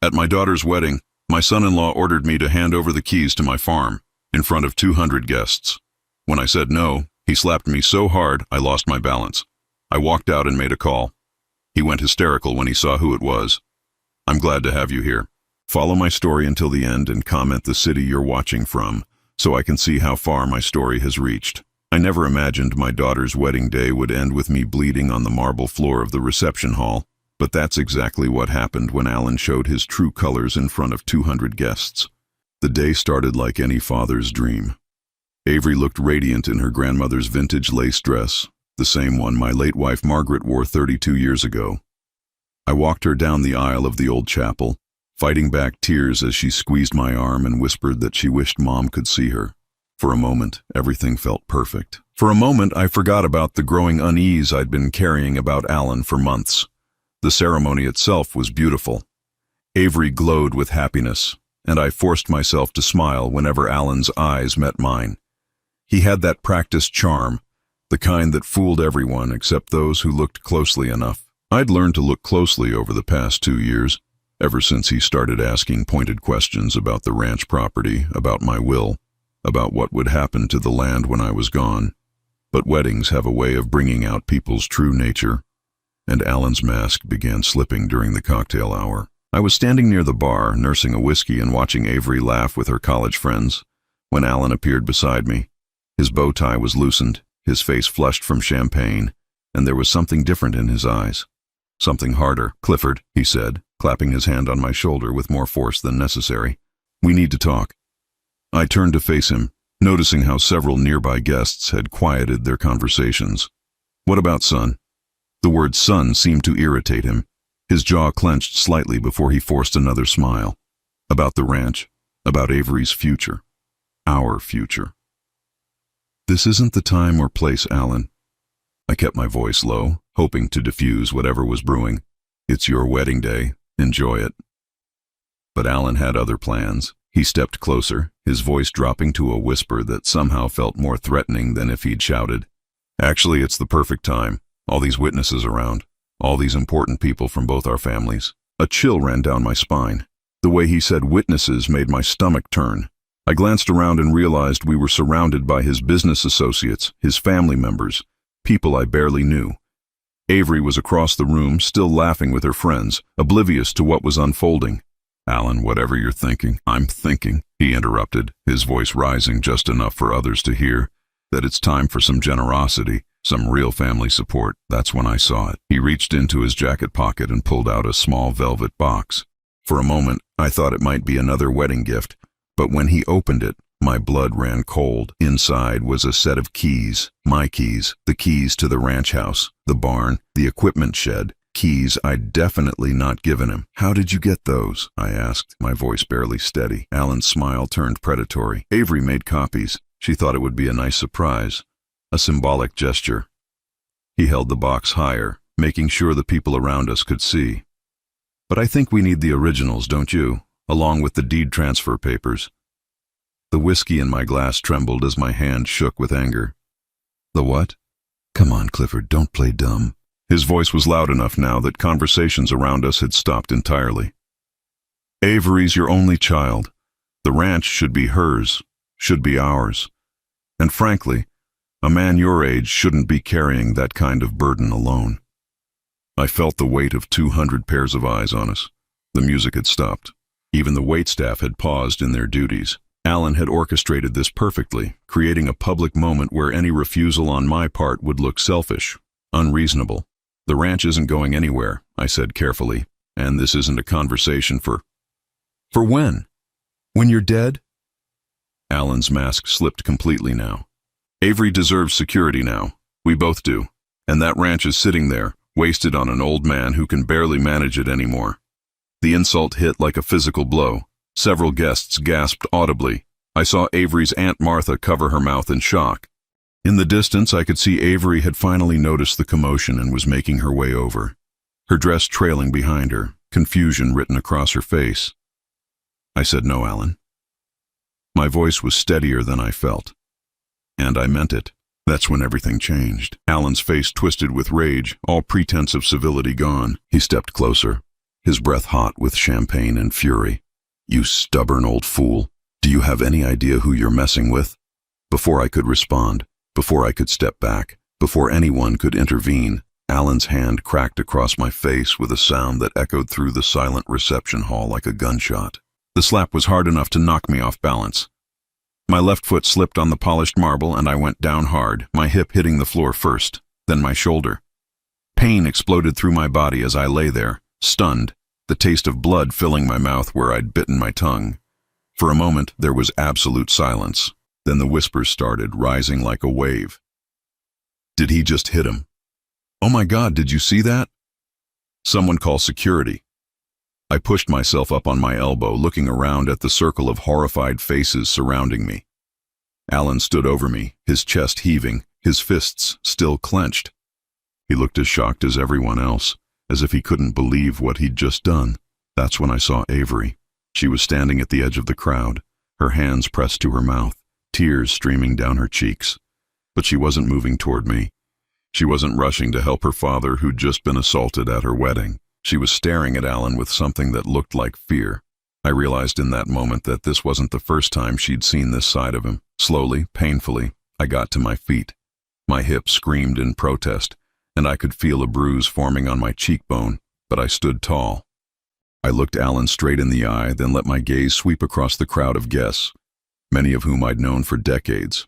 At my daughter's wedding, my son-in-law ordered me to hand over the keys to my farm, in front of 200 guests. When I said no, he slapped me so hard I lost my balance. I walked out and made a call. He went hysterical when he saw who it was. I'm glad to have you here. Follow my story until the end and comment the city you're watching from, so I can see how far my story has reached. I never imagined my daughter's wedding day would end with me bleeding on the marble floor of the reception hall, but that's exactly what happened when Alan showed his true colors in front of 200 guests. The day started like any father's dream. Avery looked radiant in her grandmother's vintage lace dress, the same one my late wife Margaret wore 32 years ago. I walked her down the aisle of the old chapel, fighting back tears as she squeezed my arm and whispered that she wished Mom could see her. For a moment, everything felt perfect. For a moment, I forgot about the growing unease I'd been carrying about Alan for months. The ceremony itself was beautiful. Avery glowed with happiness, and I forced myself to smile whenever Alan's eyes met mine. He had that practiced charm, the kind that fooled everyone except those who looked closely enough. I'd learned to look closely over the past 2 years, ever since he started asking pointed questions about the ranch property, about my will, about what would happen to the land when I was gone. But weddings have a way of bringing out people's true nature, and Alan's mask began slipping during the cocktail hour. I was standing near the bar, nursing a whiskey and watching Avery laugh with her college friends, when Alan appeared beside me. His bow tie was loosened, his face flushed from champagne, and there was something different in his eyes. Something harder. "Clifford," he said, clapping his hand on my shoulder with more force than necessary. "We need to talk." I turned to face him, noticing how several nearby guests had quieted their conversations. "What about son?" The word son seemed to irritate him. His jaw clenched slightly before he forced another smile. "About the ranch, about Avery's future. Our future." "This isn't the time or place, Alan." I kept my voice low, hoping to diffuse whatever was brewing. "It's your wedding day. Enjoy it." But Alan had other plans. He stepped closer, his voice dropping to a whisper that somehow felt more threatening than if he'd shouted. "Actually, it's the perfect time. All these witnesses around. All these important people from both our families." A chill ran down my spine. The way he said witnesses made my stomach turn. I glanced around and realized we were surrounded by his business associates, his family members, people I barely knew. Avery was across the room, still laughing with her friends, oblivious to what was unfolding. "Alan, whatever you're thinking." "I'm thinking," he interrupted, his voice rising just enough for others to hear, "that it's time for some generosity, some real family support." That's when I saw it. He reached into his jacket pocket and pulled out a small velvet box. For a moment, I thought it might be another wedding gift, but when he opened it, my blood ran cold. Inside was a set of keys, my keys, the keys to the ranch house, the barn, the equipment shed, keys I'd definitely not given him. "How did you get those?" I asked, my voice barely steady. Alan's smile turned predatory. "Avery made copies. She thought it would be a nice surprise. A symbolic gesture." He held the box higher, making sure the people around us could see. "But I think we need the originals, don't you? Along with the deed transfer papers." The whiskey in my glass trembled as my hand shook with anger. "The what?" "Come on, Clifford, don't play dumb." His voice was loud enough now that conversations around us had stopped entirely. "Avery's your only child. The ranch should be hers, should be ours. And frankly, a man your age shouldn't be carrying that kind of burden alone." I felt the weight of 200 pairs of eyes on us. The music had stopped. Even the waitstaff had paused in their duties. Alan had orchestrated this perfectly, creating a public moment where any refusal on my part would look selfish, unreasonable. "The ranch isn't going anywhere," I said carefully, "and this isn't a conversation for—" "For when? When you're dead?" Alan's mask slipped completely now. "Avery deserves security now. We both do. And that ranch is sitting there, wasted on an old man who can barely manage it anymore." The insult hit like a physical blow. Several guests gasped audibly. I saw Avery's Aunt Martha cover her mouth in shock. In the distance, I could see Avery had finally noticed the commotion and was making her way over, her dress trailing behind her, confusion written across her face. I said, "No, Alan." My voice was steadier than I felt. And I meant it. That's when everything changed. Alan's face twisted with rage, all pretense of civility gone. He stepped closer. his breath hot with champagne and fury. "You stubborn old fool. Do you have any idea who you're messing with?" Before I could respond, before I could step back, before anyone could intervene, Alan's hand cracked across my face with a sound that echoed through the silent reception hall like a gunshot. The slap was hard enough to knock me off balance. My left foot slipped on the polished marble and I went down hard, my hip hitting the floor first, then my shoulder. Pain exploded through my body as I lay there, stunned, the taste of blood filling my mouth where I'd bitten my tongue. For a moment, there was absolute silence. Then the whispers started, rising like a wave. "Did he just hit him? Oh my God, did you see that? Someone call security." I pushed myself up on my elbow, looking around at the circle of horrified faces surrounding me. Alan stood over me, his chest heaving, his fists still clenched. He looked as shocked as everyone else, as if he couldn't believe what he'd just done. That's when I saw Avery. She was standing at the edge of the crowd, her hands pressed to her mouth, tears streaming down her cheeks. But she wasn't moving toward me. She wasn't rushing to help her father who'd just been assaulted at her wedding. She was staring at Alan with something that looked like fear. I realized in that moment that this wasn't the first time she'd seen this side of him. Slowly, painfully, I got to my feet. My hip screamed in protest, and I could feel a bruise forming on my cheekbone, but I stood tall. I looked Alan straight in the eye, then let my gaze sweep across the crowd of guests, many of whom I'd known for decades.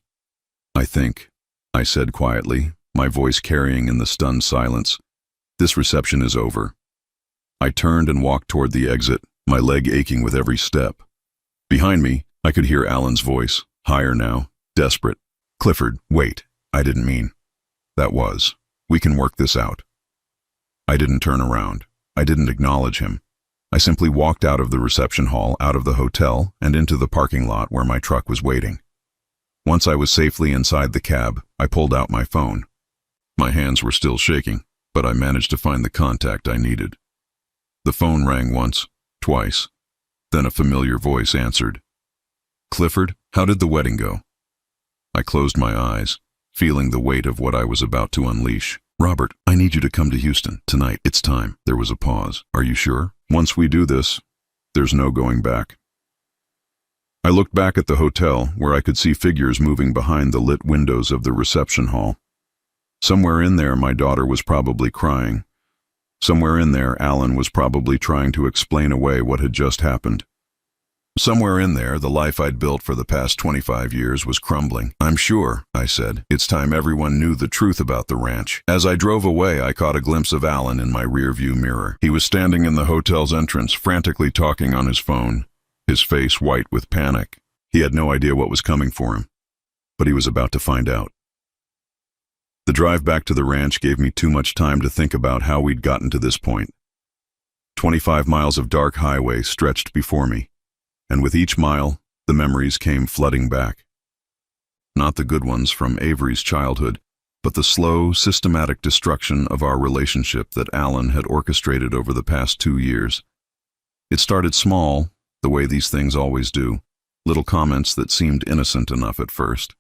"I think," I said quietly, my voice carrying in the stunned silence, "this reception is over." I turned and walked toward the exit, my leg aching with every step. Behind me, I could hear Alan's voice, higher now, desperate. "Clifford, wait, I didn't mean. That was. We can work this out." I didn't turn around. I didn't acknowledge him. I simply walked out of the reception hall, out of the hotel, and into the parking lot where my truck was waiting. Once I was safely inside the cab, I pulled out my phone. My hands were still shaking, but I managed to find the contact I needed. The phone rang once, twice. Then a familiar voice answered. "Clifford, how did the wedding go?" I closed my eyes, feeling the weight of what I was about to unleash. "Robert, I need you to come to Houston tonight. It's time." There was a pause. "Are you sure? Once we do this, there's no going back." I looked back at the hotel, where I could see figures moving behind the lit windows of the reception hall. Somewhere in there, my daughter was probably crying. Somewhere in there, Alan was probably trying to explain away what had just happened. Somewhere in there, the life I'd built for the past 25 years was crumbling. "I'm sure," I said. "It's time everyone knew the truth about the ranch." As I drove away, I caught a glimpse of Alan in my rearview mirror. He was standing in the hotel's entrance, frantically talking on his phone, his face white with panic. He had no idea what was coming for him, but he was about to find out. The drive back to the ranch gave me too much time to think about how we'd gotten to this point. 25 miles of dark highway stretched before me, and with each mile, the memories came flooding back. Not the good ones from Avery's childhood, but the slow, systematic destruction of our relationship that Alan had orchestrated over the past 2 years. It started small, the way these things always do, little comments that seemed innocent enough at first.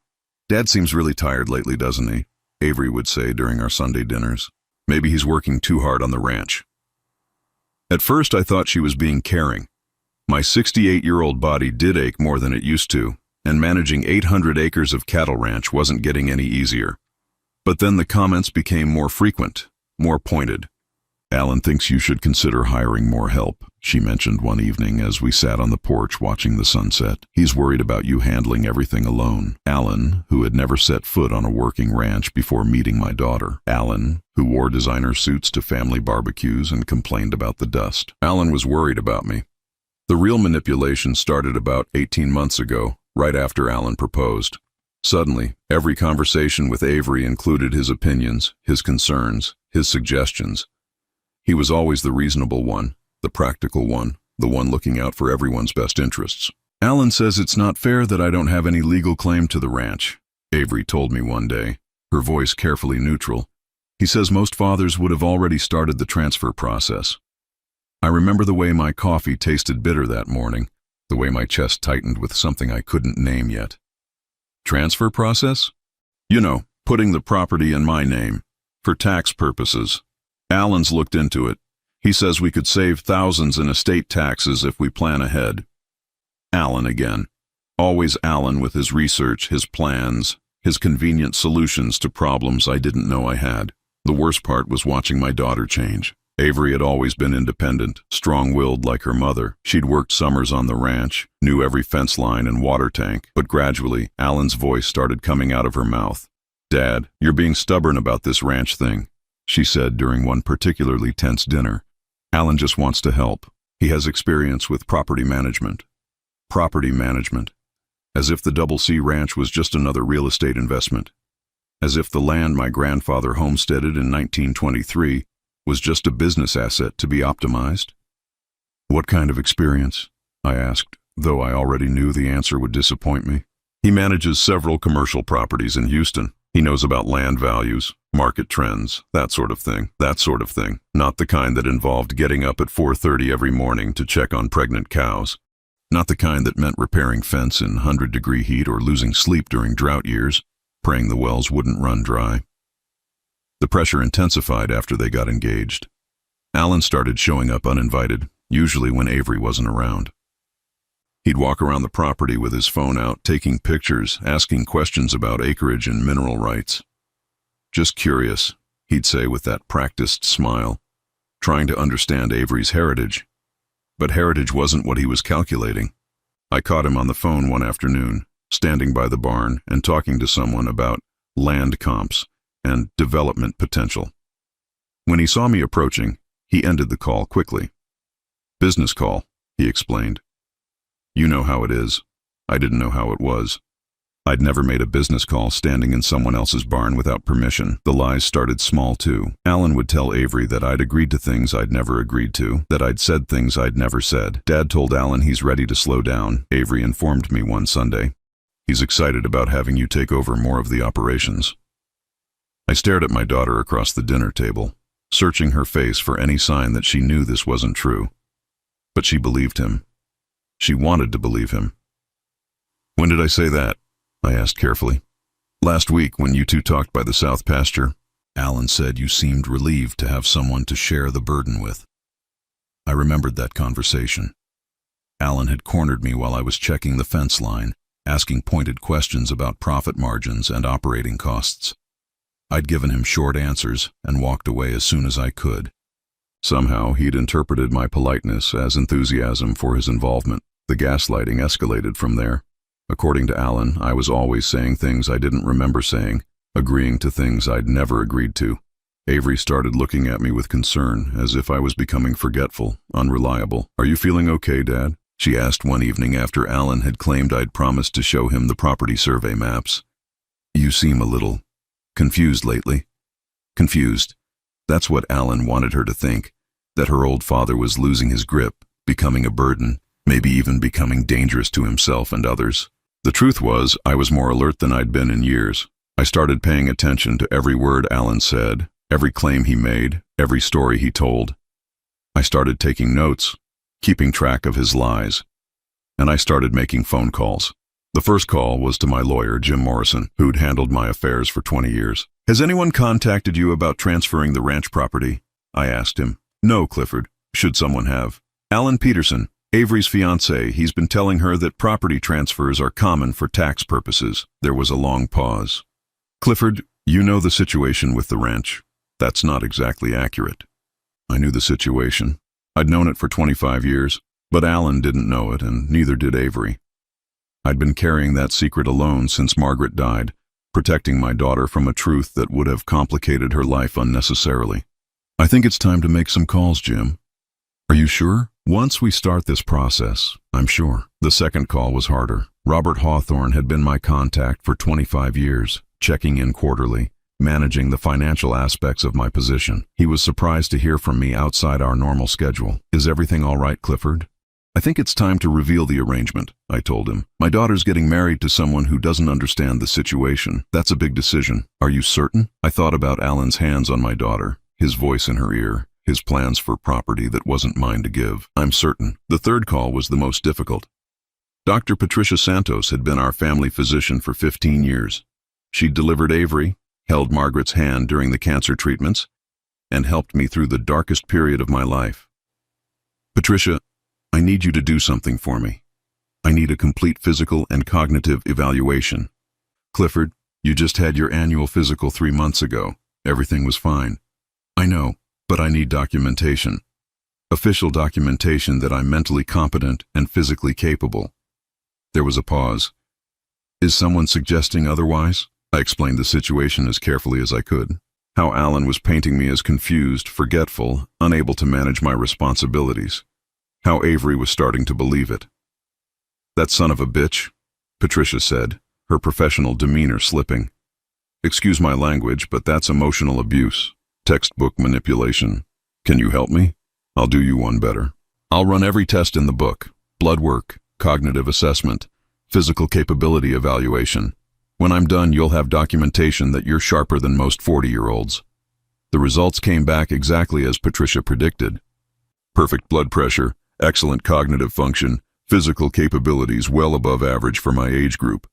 "Dad seems really tired lately, doesn't he?" Avery would say during our Sunday dinners. "Maybe he's working too hard on the ranch." At first, I thought she was being caring. My 68-year-old body did ache more than it used to, and managing 800 acres of cattle ranch wasn't getting any easier. But then the comments became more frequent, more pointed. "Alan thinks you should consider hiring more help," she mentioned one evening as we sat on the porch watching the sunset. "He's worried about you handling everything alone." Alan, who had never set foot on a working ranch before meeting my daughter. Alan, who wore designer suits to family barbecues and complained about the dust. Alan was worried about me. The real manipulation started about 18 months ago, right after Alan proposed. Suddenly, every conversation with Avery included his opinions, his concerns, his suggestions. He was always the reasonable one, the practical one, the one looking out for everyone's best interests. "Alan says it's not fair that I don't have any legal claim to the ranch," Avery told me one day, her voice carefully neutral. "He says most fathers would have already started the transfer process." I remember the way my coffee tasted bitter that morning, the way my chest tightened with something I couldn't name yet. "Transfer process?" "You know, putting the property in my name, for tax purposes." Alan's looked into it. He says we could save thousands in estate taxes if we plan ahead. Alan again. Always Alan with his research, his plans, his convenient solutions to problems I didn't know I had. The worst part was watching my daughter change. Avery had always been independent, strong-willed like her mother. She'd worked summers on the ranch, knew every fence line and water tank, but gradually, Alan's voice started coming out of her mouth. "Dad, you're being stubborn about this ranch thing," she said during one particularly tense dinner. "Alan just wants to help. He has experience with property management." Property management. As if the Double C Ranch was just another real estate investment. As if the land my grandfather homesteaded in 1923 was just a business asset to be optimized. "What kind of experience?" I asked, though I already knew the answer would disappoint me. "He manages several commercial properties in Houston. He knows about land values, market trends, that sort of thing. Not the kind that involved getting up at 4:30 every morning to check on pregnant cows. Not the kind that meant repairing fence in 100-degree heat or losing sleep during drought years, praying the wells wouldn't run dry." The pressure intensified after they got engaged. Alan started showing up uninvited, usually when Avery wasn't around. He'd walk around the property with his phone out, taking pictures, asking questions about acreage and mineral rights. "Just curious," he'd say with that practiced smile, trying to understand Avery's heritage. But heritage wasn't what he was calculating. I caught him on the phone one afternoon, standing by the barn and talking to someone about land comps and development potential. When he saw me approaching, he ended the call quickly. "Business call," he explained. "You know how it is." I didn't know how it was. I'd never made a business call standing in someone else's barn without permission. The lies started small too. Alan would tell Avery that I'd agreed to things I'd never agreed to, that I'd said things I'd never said. Dad told Alan he's ready to slow down, Avery informed me one Sunday. "He's excited about having you take over more of the operations." I stared at my daughter across the dinner table, searching her face for any sign that she knew this wasn't true. But she believed him. She wanted to believe him. "When did I say that?" I asked carefully. "Last week when you two talked by the south pasture. Alan said you seemed relieved to have someone to share the burden with." I remembered that conversation. Alan had cornered me while I was checking the fence line, asking pointed questions about profit margins and operating costs. I'd given him short answers and walked away as soon as I could. Somehow he'd interpreted my politeness as enthusiasm for his involvement. The gaslighting escalated from there. According to Alan, I was always saying things I didn't remember saying, agreeing to things I'd never agreed to. Avery started looking at me with concern, as if I was becoming forgetful, unreliable. "Are you feeling okay, Dad?" she asked one evening after Alan had claimed I'd promised to show him the property survey maps. "You seem a little confused lately." Confused. That's what Alan wanted her to think, that her old father was losing his grip, becoming a burden, maybe even becoming dangerous to himself and others. The truth was, I was more alert than I'd been in years. I started paying attention to every word Alan said, every claim he made, every story he told. I started taking notes, keeping track of his lies. And I started making phone calls. The first call was to my lawyer, Jim Morrison, who'd handled my affairs for 20 years. "Has anyone contacted you about transferring the ranch property?" I asked him. "No, Clifford. Should someone have?" "Alan Peterson, Avery's fiancé. He's been telling her that property transfers are common for tax purposes." There was a long pause. "Clifford, you know the situation with the ranch. That's not exactly accurate." I knew the situation. I'd known it for 25 years, but Alan didn't know it, and neither did Avery. I'd been carrying that secret alone since Margaret died, protecting my daughter from a truth that would have complicated her life unnecessarily. "I think it's time to make some calls, Jim." "Are you sure?" "Once we start this process, I'm sure." The second call was harder. Robert Hawthorne had been my contact for 25 years, checking in quarterly, managing the financial aspects of my position. He was surprised to hear from me outside our normal schedule. "Is everything all right, Clifford?" "I think it's time to reveal the arrangement," I told him. "My daughter's getting married to someone who doesn't understand the situation. That's a big decision." "Are you certain?" I thought about Alan's hands on my daughter, his voice in her ear, his plans for property that wasn't mine to give. "I'm certain." The third call was the most difficult. Dr. Patricia Santos had been our family physician for 15 years. She'd delivered Avery, held Margaret's hand during the cancer treatments, and helped me through the darkest period of my life. Patricia, I need you to do something for me. I need a complete physical and cognitive evaluation. Clifford, you just had your annual physical 3 months ago. Everything was fine. I know, but I need documentation. Official documentation that I'm mentally competent and physically capable. There was a pause. Is someone suggesting otherwise? I explained the situation as carefully as I could. How Alan was painting me as confused, forgetful, unable to manage my responsibilities. How Avery was starting to believe it. That son of a bitch, Patricia said, her professional demeanor slipping. Excuse my language, but that's emotional abuse. Textbook manipulation. Can you help me? I'll do you one better. I'll run every test in the book. Blood work, cognitive assessment, physical capability evaluation. When I'm done, you'll have documentation that you're sharper than most 40-year-olds. The results came back exactly as Patricia predicted. Perfect blood pressure, excellent cognitive function, physical capabilities well above average for my age group.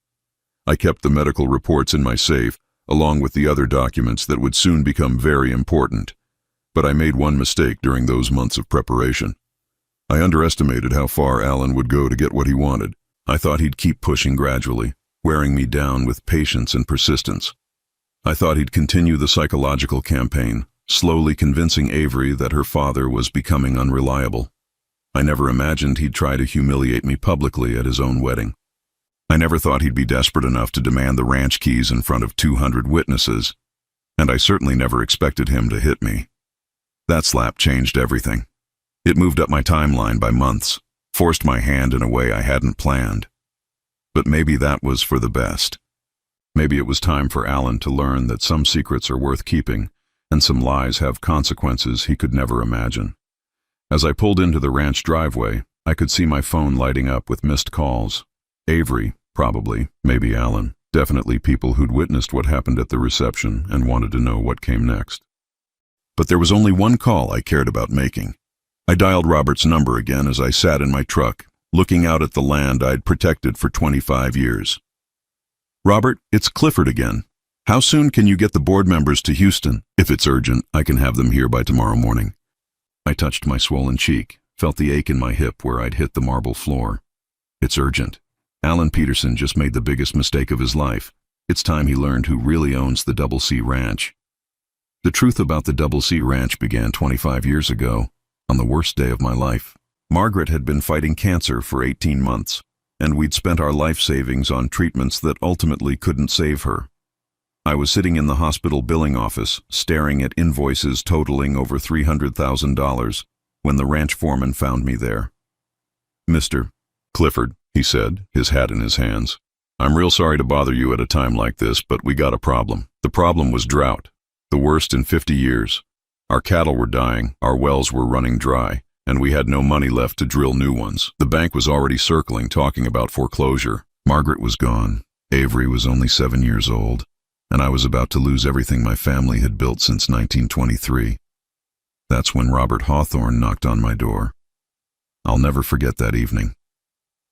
I kept the medical reports in my safe, along with the other documents that would soon become very important. But I made one mistake during those months of preparation. I underestimated how far Alan would go to get what he wanted. I thought he'd keep pushing gradually, wearing me down with patience and persistence. I thought he'd continue the psychological campaign, slowly convincing Avery that her father was becoming unreliable. I never imagined he'd try to humiliate me publicly at his own wedding. I never thought he'd be desperate enough to demand the ranch keys in front of 200 witnesses, and I certainly never expected him to hit me. That slap changed everything. It moved up my timeline by months, forced my hand in a way I hadn't planned. But maybe that was for the best. Maybe it was time for Alan to learn that some secrets are worth keeping, and some lies have consequences he could never imagine. As I pulled into the ranch driveway, I could see my phone lighting up with missed calls. Avery, probably, maybe Alan, definitely people who'd witnessed what happened at the reception and wanted to know what came next. But there was only one call I cared about making. I dialed Robert's number again as I sat in my truck, looking out at the land I'd protected for 25 years. Robert, it's Clifford again. How soon can you get the board members to Houston? If it's urgent, I can have them here by tomorrow morning. I touched my swollen cheek, felt the ache in my hip where I'd hit the marble floor. It's urgent. Alan Peterson just made the biggest mistake of his life. It's time he learned who really owns the Double C Ranch. The truth about the Double C Ranch began 25 years ago, on the worst day of my life. Margaret had been fighting cancer for 18 months, and we'd spent our life savings on treatments that ultimately couldn't save her. I was sitting in the hospital billing office, staring at invoices totaling over $300,000, when the ranch foreman found me there. Mr. Clifford, he said, his hat in his hands. I'm real sorry to bother you at a time like this, but we got a problem. The problem was drought, the worst in 50 years. Our cattle were dying, our wells were running dry, and we had no money left to drill new ones. The bank was already circling, talking about foreclosure. Margaret was gone. Avery was only 7 years old, and I was about to lose everything my family had built since 1923. That's when Robert Hawthorne knocked on my door. I'll never forget that evening.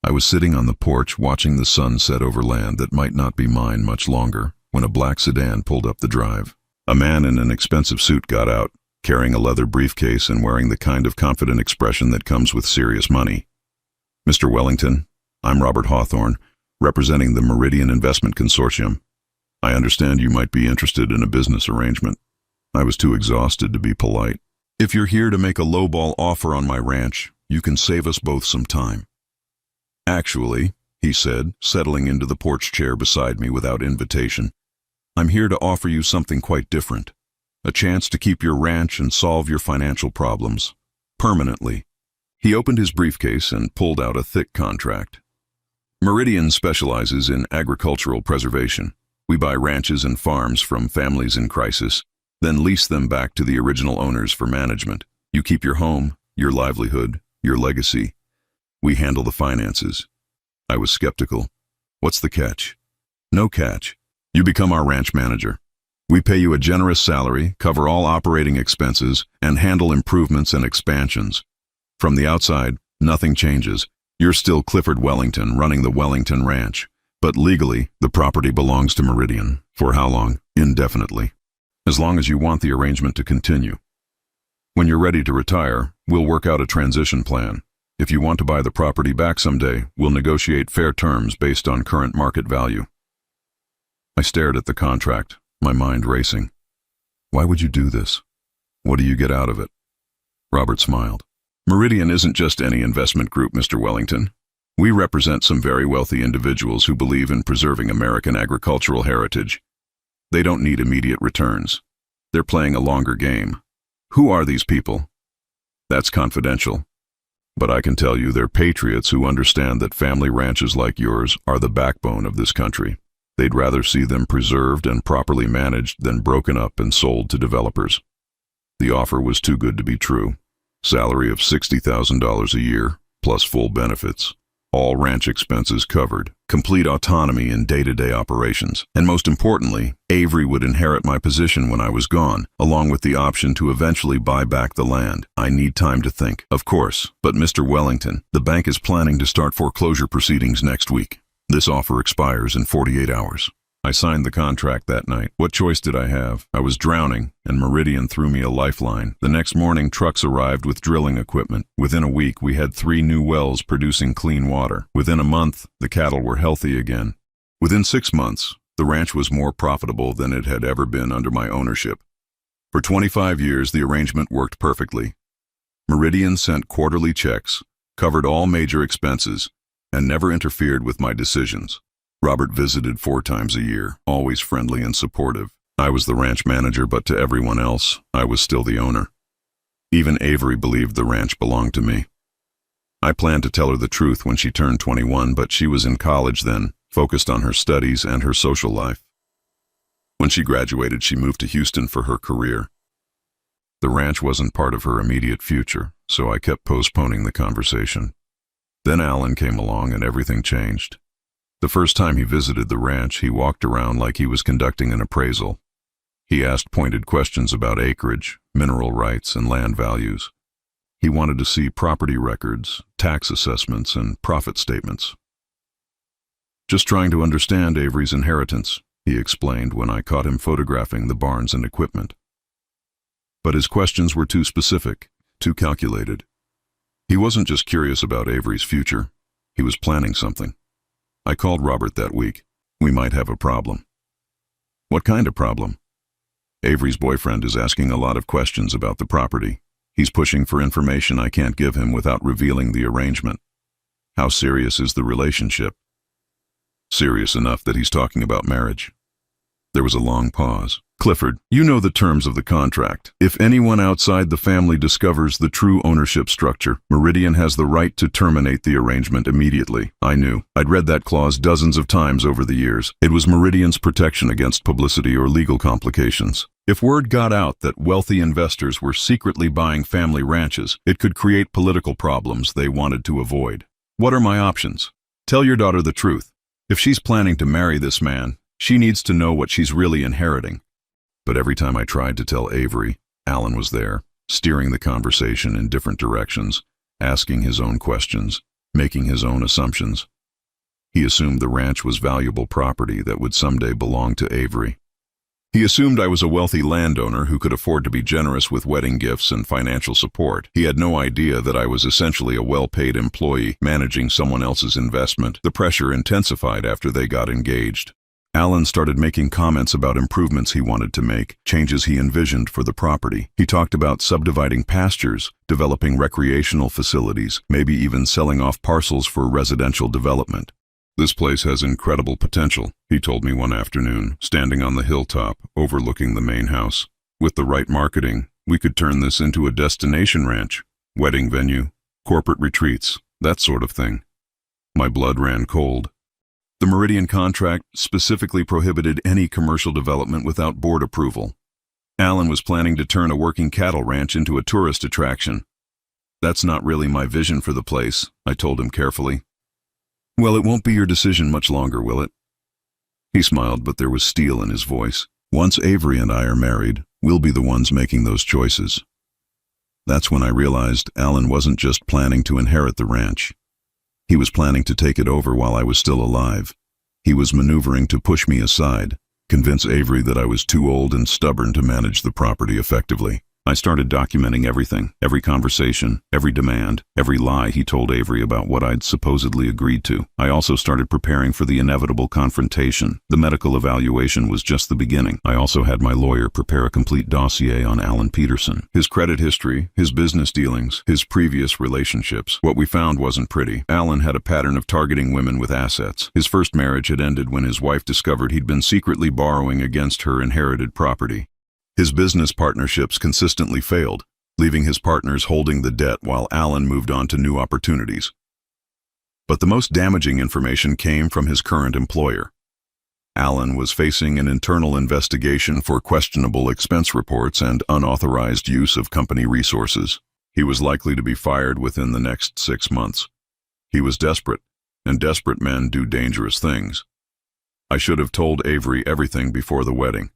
I was sitting on the porch watching the sun set over land that might not be mine much longer when a black sedan pulled up the drive. A man in an expensive suit got out, carrying a leather briefcase and wearing the kind of confident expression that comes with serious money. Mr. Wellington, I'm Robert Hawthorne, representing the Meridian Investment Consortium. I understand you might be interested in a business arrangement. I was too exhausted to be polite. If you're here to make a lowball offer on my ranch, you can save us both some time. Actually, he said, settling into the porch chair beside me without invitation, I'm here to offer you something quite different. A chance to keep your ranch and solve your financial problems. Permanently. He opened his briefcase and pulled out a thick contract. Meridian specializes in agricultural preservation. We buy ranches and farms from families in crisis, then lease them back to the original owners for management. You keep your home, your livelihood, your legacy. We handle the finances. I was skeptical. What's the catch? No catch. You become our ranch manager. We pay you a generous salary, cover all operating expenses, and handle improvements and expansions. From the outside, nothing changes. You're still Clifford Wellington running the Wellington Ranch. But legally, the property belongs to Meridian. For how long? Indefinitely. As long as you want the arrangement to continue. When you're ready to retire, we'll work out a transition plan. If you want to buy the property back someday, we'll negotiate fair terms based on current market value. I stared at the contract, my mind racing. Why would you do this? What do you get out of it? Robert smiled. Meridian isn't just any investment group, Mr. Wellington. We represent some very wealthy individuals who believe in preserving American agricultural heritage. They don't need immediate returns. They're playing a longer game. Who are these people? That's confidential. But I can tell you they're patriots who understand that family ranches like yours are the backbone of this country. They'd rather see them preserved and properly managed than broken up and sold to developers. The offer was too good to be true. Salary of $60,000 a year, plus full benefits. All ranch expenses covered, complete autonomy in day-to-day operations, and most importantly, Avery would inherit my position when I was gone, along with the option to eventually buy back the land. I need time to think, of course, but Mr. Wellington, the bank is planning to start foreclosure proceedings next week. This offer expires in 48 hours. I signed the contract that night. What choice did I have? I was drowning, and Meridian threw me a lifeline. The next morning, trucks arrived with drilling equipment. Within a week, we had 3 new wells producing clean water. Within a month, the cattle were healthy again. Within 6 months, the ranch was more profitable than it had ever been under my ownership. For 25 years, the arrangement worked perfectly. Meridian sent quarterly checks, covered all major expenses, and never interfered with my decisions. Robert visited 4 times a year, always friendly and supportive. I was the ranch manager, but to everyone else, I was still the owner. Even Avery believed the ranch belonged to me. I planned to tell her the truth when she turned 21, but she was in college then, focused on her studies and her social life. When she graduated, she moved to Houston for her career. The ranch wasn't part of her immediate future, so I kept postponing the conversation. Then Alan came along and everything changed. The first time he visited the ranch, he walked around like he was conducting an appraisal. He asked pointed questions about acreage, mineral rights, and land values. He wanted to see property records, tax assessments, and profit statements. Just trying to understand Avery's inheritance, he explained when I caught him photographing the barns and equipment. But his questions were too specific, too calculated. He wasn't just curious about Avery's future. He was planning something. I called Robert that week. We might have a problem. What kind of problem? Avery's boyfriend is asking a lot of questions about the property. He's pushing for information I can't give him without revealing the arrangement. How serious is the relationship? Serious enough that he's talking about marriage. There was a long pause. Clifford, you know the terms of the contract. If anyone outside the family discovers the true ownership structure, Meridian has the right to terminate the arrangement immediately. I knew. I'd read that clause dozens of times over the years. It was Meridian's protection against publicity or legal complications. If word got out that wealthy investors were secretly buying family ranches, it could create political problems they wanted to avoid. What are my options? Tell your daughter the truth. If she's planning to marry this man, she needs to know what she's really inheriting. But every time I tried to tell Avery, Alan was there, steering the conversation in different directions, asking his own questions, making his own assumptions. He assumed the ranch was valuable property that would someday belong to Avery. He assumed I was a wealthy landowner who could afford to be generous with wedding gifts and financial support. He had no idea that I was essentially a well-paid employee managing someone else's investment. The pressure intensified after they got engaged. Alan started making comments about improvements he wanted to make, changes he envisioned for the property. He talked about subdividing pastures, developing recreational facilities, maybe even selling off parcels for residential development. This place has incredible potential, he told me one afternoon, standing on the hilltop overlooking the main house. With the right marketing, we could turn this into a destination ranch, wedding venue, corporate retreats, that sort of thing. My blood ran cold. The Meridian contract specifically prohibited any commercial development without board approval. Alan was planning to turn a working cattle ranch into a tourist attraction. That's not really my vision for the place, I told him carefully. Well, it won't be your decision much longer, will it? He smiled, but there was steel in his voice. Once Avery and I are married, we'll be the ones making those choices. That's when I realized Alan wasn't just planning to inherit the ranch. He was planning to take it over while I was still alive. He was maneuvering to push me aside, convince Avery that I was too old and stubborn to manage the property effectively. I started documenting everything, every conversation, every demand, every lie he told Avery about what I'd supposedly agreed to. I also started preparing for the inevitable confrontation. The medical evaluation was just the beginning. I also had my lawyer prepare a complete dossier on Alan Peterson. His credit history, his business dealings, his previous relationships. What we found wasn't pretty. Alan had a pattern of targeting women with assets. His first marriage had ended when his wife discovered he'd been secretly borrowing against her inherited property. His business partnerships consistently failed, leaving his partners holding the debt while Alan moved on to new opportunities. But the most damaging information came from his current employer. Alan was facing an internal investigation for questionable expense reports and unauthorized use of company resources. He was likely to be fired within the next 6 months. He was desperate, and desperate men do dangerous things. I should have told Avery everything before the wedding.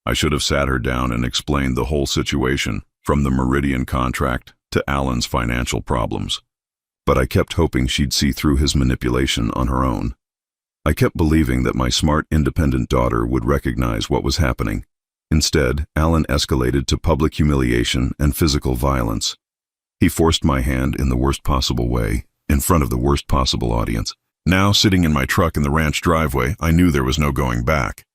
I should have sat her down and explained the whole situation, from the Meridian contract to Alan's financial problems. But I kept hoping she'd see through his manipulation on her own. I kept believing that my smart, independent daughter would recognize what was happening. Instead, Alan escalated to public humiliation and physical violence. He forced my hand in the worst possible way, in front of the worst possible audience. Now, sitting in my truck in the ranch driveway, I knew there was no going back.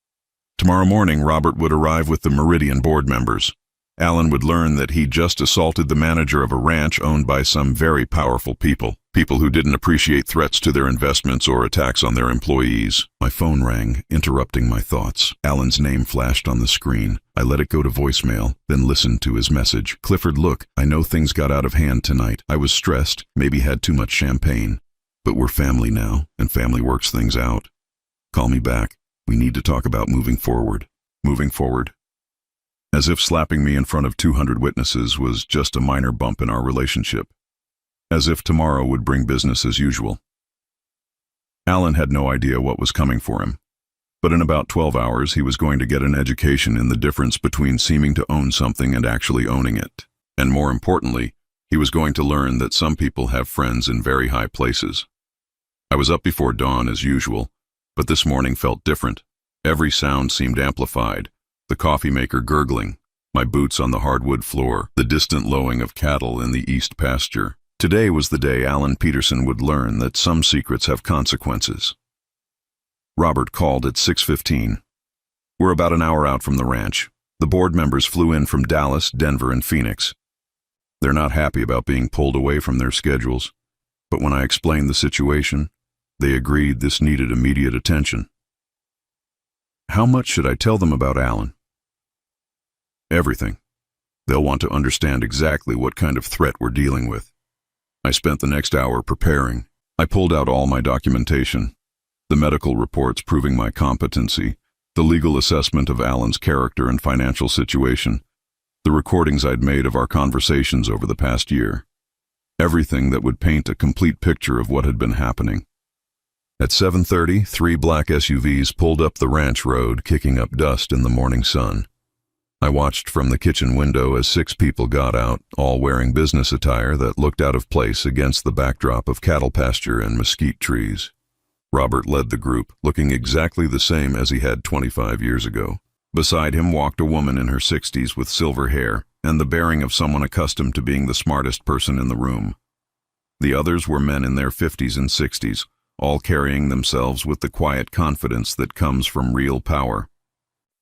Tomorrow morning, Robert would arrive with the Meridian board members. Alan would learn that he'd just assaulted the manager of a ranch owned by some very powerful people who didn't appreciate threats to their investments or attacks on their employees. My phone rang, interrupting my thoughts. Alan's name flashed on the screen. I let it go to voicemail, then listened to his message. Clifford, look, I know things got out of hand tonight. I was stressed, maybe had too much champagne. But we're family now, and family works things out. Call me back. We need to talk about moving forward. Moving forward. As if slapping me in front of 200 witnesses was just a minor bump in our relationship. As if tomorrow would bring business as usual. Alan had no idea what was coming for him. But in about 12 hours, he was going to get an education in the difference between seeming to own something and actually owning it. And more importantly, he was going to learn that some people have friends in very high places. I was up before dawn as usual, but this morning felt different. Every sound seemed amplified, the coffee maker gurgling, my boots on the hardwood floor, the distant lowing of cattle in the east pasture. Today was the day Alan Peterson would learn that some secrets have consequences. Robert called at 6:15. We're about an hour out from the ranch. The board members flew in from Dallas, Denver, and Phoenix. They're not happy about being pulled away from their schedules, but when I explained the situation, they agreed this needed immediate attention. How much should I tell them about Alan? Everything. They'll want to understand exactly what kind of threat we're dealing with. I spent the next hour preparing. I pulled out all my documentation, the medical reports proving my competency, the legal assessment of Alan's character and financial situation, the recordings I'd made of our conversations over the past year. Everything that would paint a complete picture of what had been happening. At 7:30, 3 black SUVs pulled up the ranch road, kicking up dust in the morning sun. I watched from the kitchen window as 6 people got out, all wearing business attire that looked out of place against the backdrop of cattle pasture and mesquite trees. Robert led the group, looking exactly the same as he had 25 years ago. Beside him walked a woman in her 60s with silver hair and the bearing of someone accustomed to being the smartest person in the room. The others were men in their 50s and 60s, all carrying themselves with the quiet confidence that comes from real power.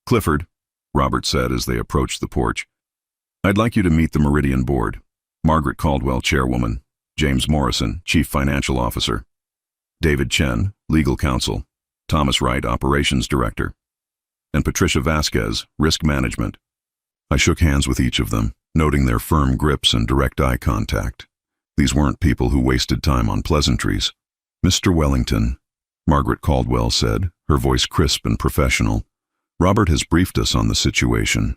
Clifford, Robert said as they approached the porch, I'd like you to meet the Meridian board. Margaret Caldwell, chairwoman. James Morrison, chief financial officer. David Chen, legal counsel. Thomas Wright, operations director. And Patricia Vasquez, risk management. I shook hands with each of them, noting their firm grips and direct eye contact. These weren't people who wasted time on pleasantries. Mr. Wellington, Margaret Caldwell said, her voice crisp and professional, Robert has briefed us on the situation.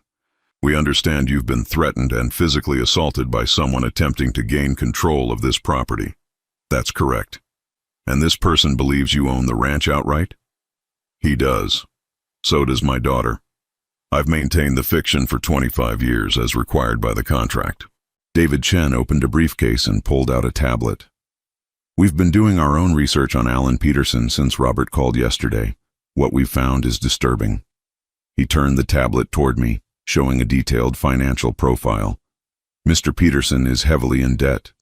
We understand you've been threatened and physically assaulted by someone attempting to gain control of this property. That's correct. And this person believes you own the ranch outright? He does. So does my daughter. I've maintained the fiction for 25 years as required by the contract. David Chen opened a briefcase and pulled out a tablet. We've been doing our own research on Alan Peterson since Robert called yesterday. What we've found is disturbing. He turned the tablet toward me, showing a detailed financial profile. Mr. Peterson is heavily in debt.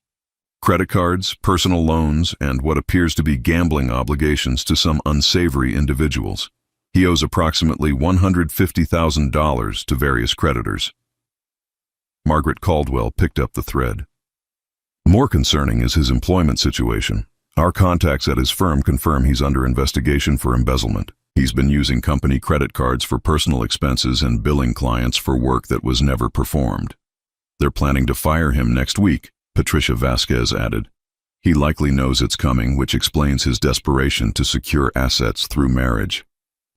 Credit cards, personal loans, and what appears to be gambling obligations to some unsavory individuals. He owes approximately $150,000 to various creditors. Margaret Caldwell picked up the thread. More concerning is his employment situation. Our contacts at his firm confirm he's under investigation for embezzlement. He's been using company credit cards for personal expenses and billing clients for work that was never performed. They're planning to fire him next week, Patricia Vasquez added. He likely knows it's coming, which explains his desperation to secure assets through marriage.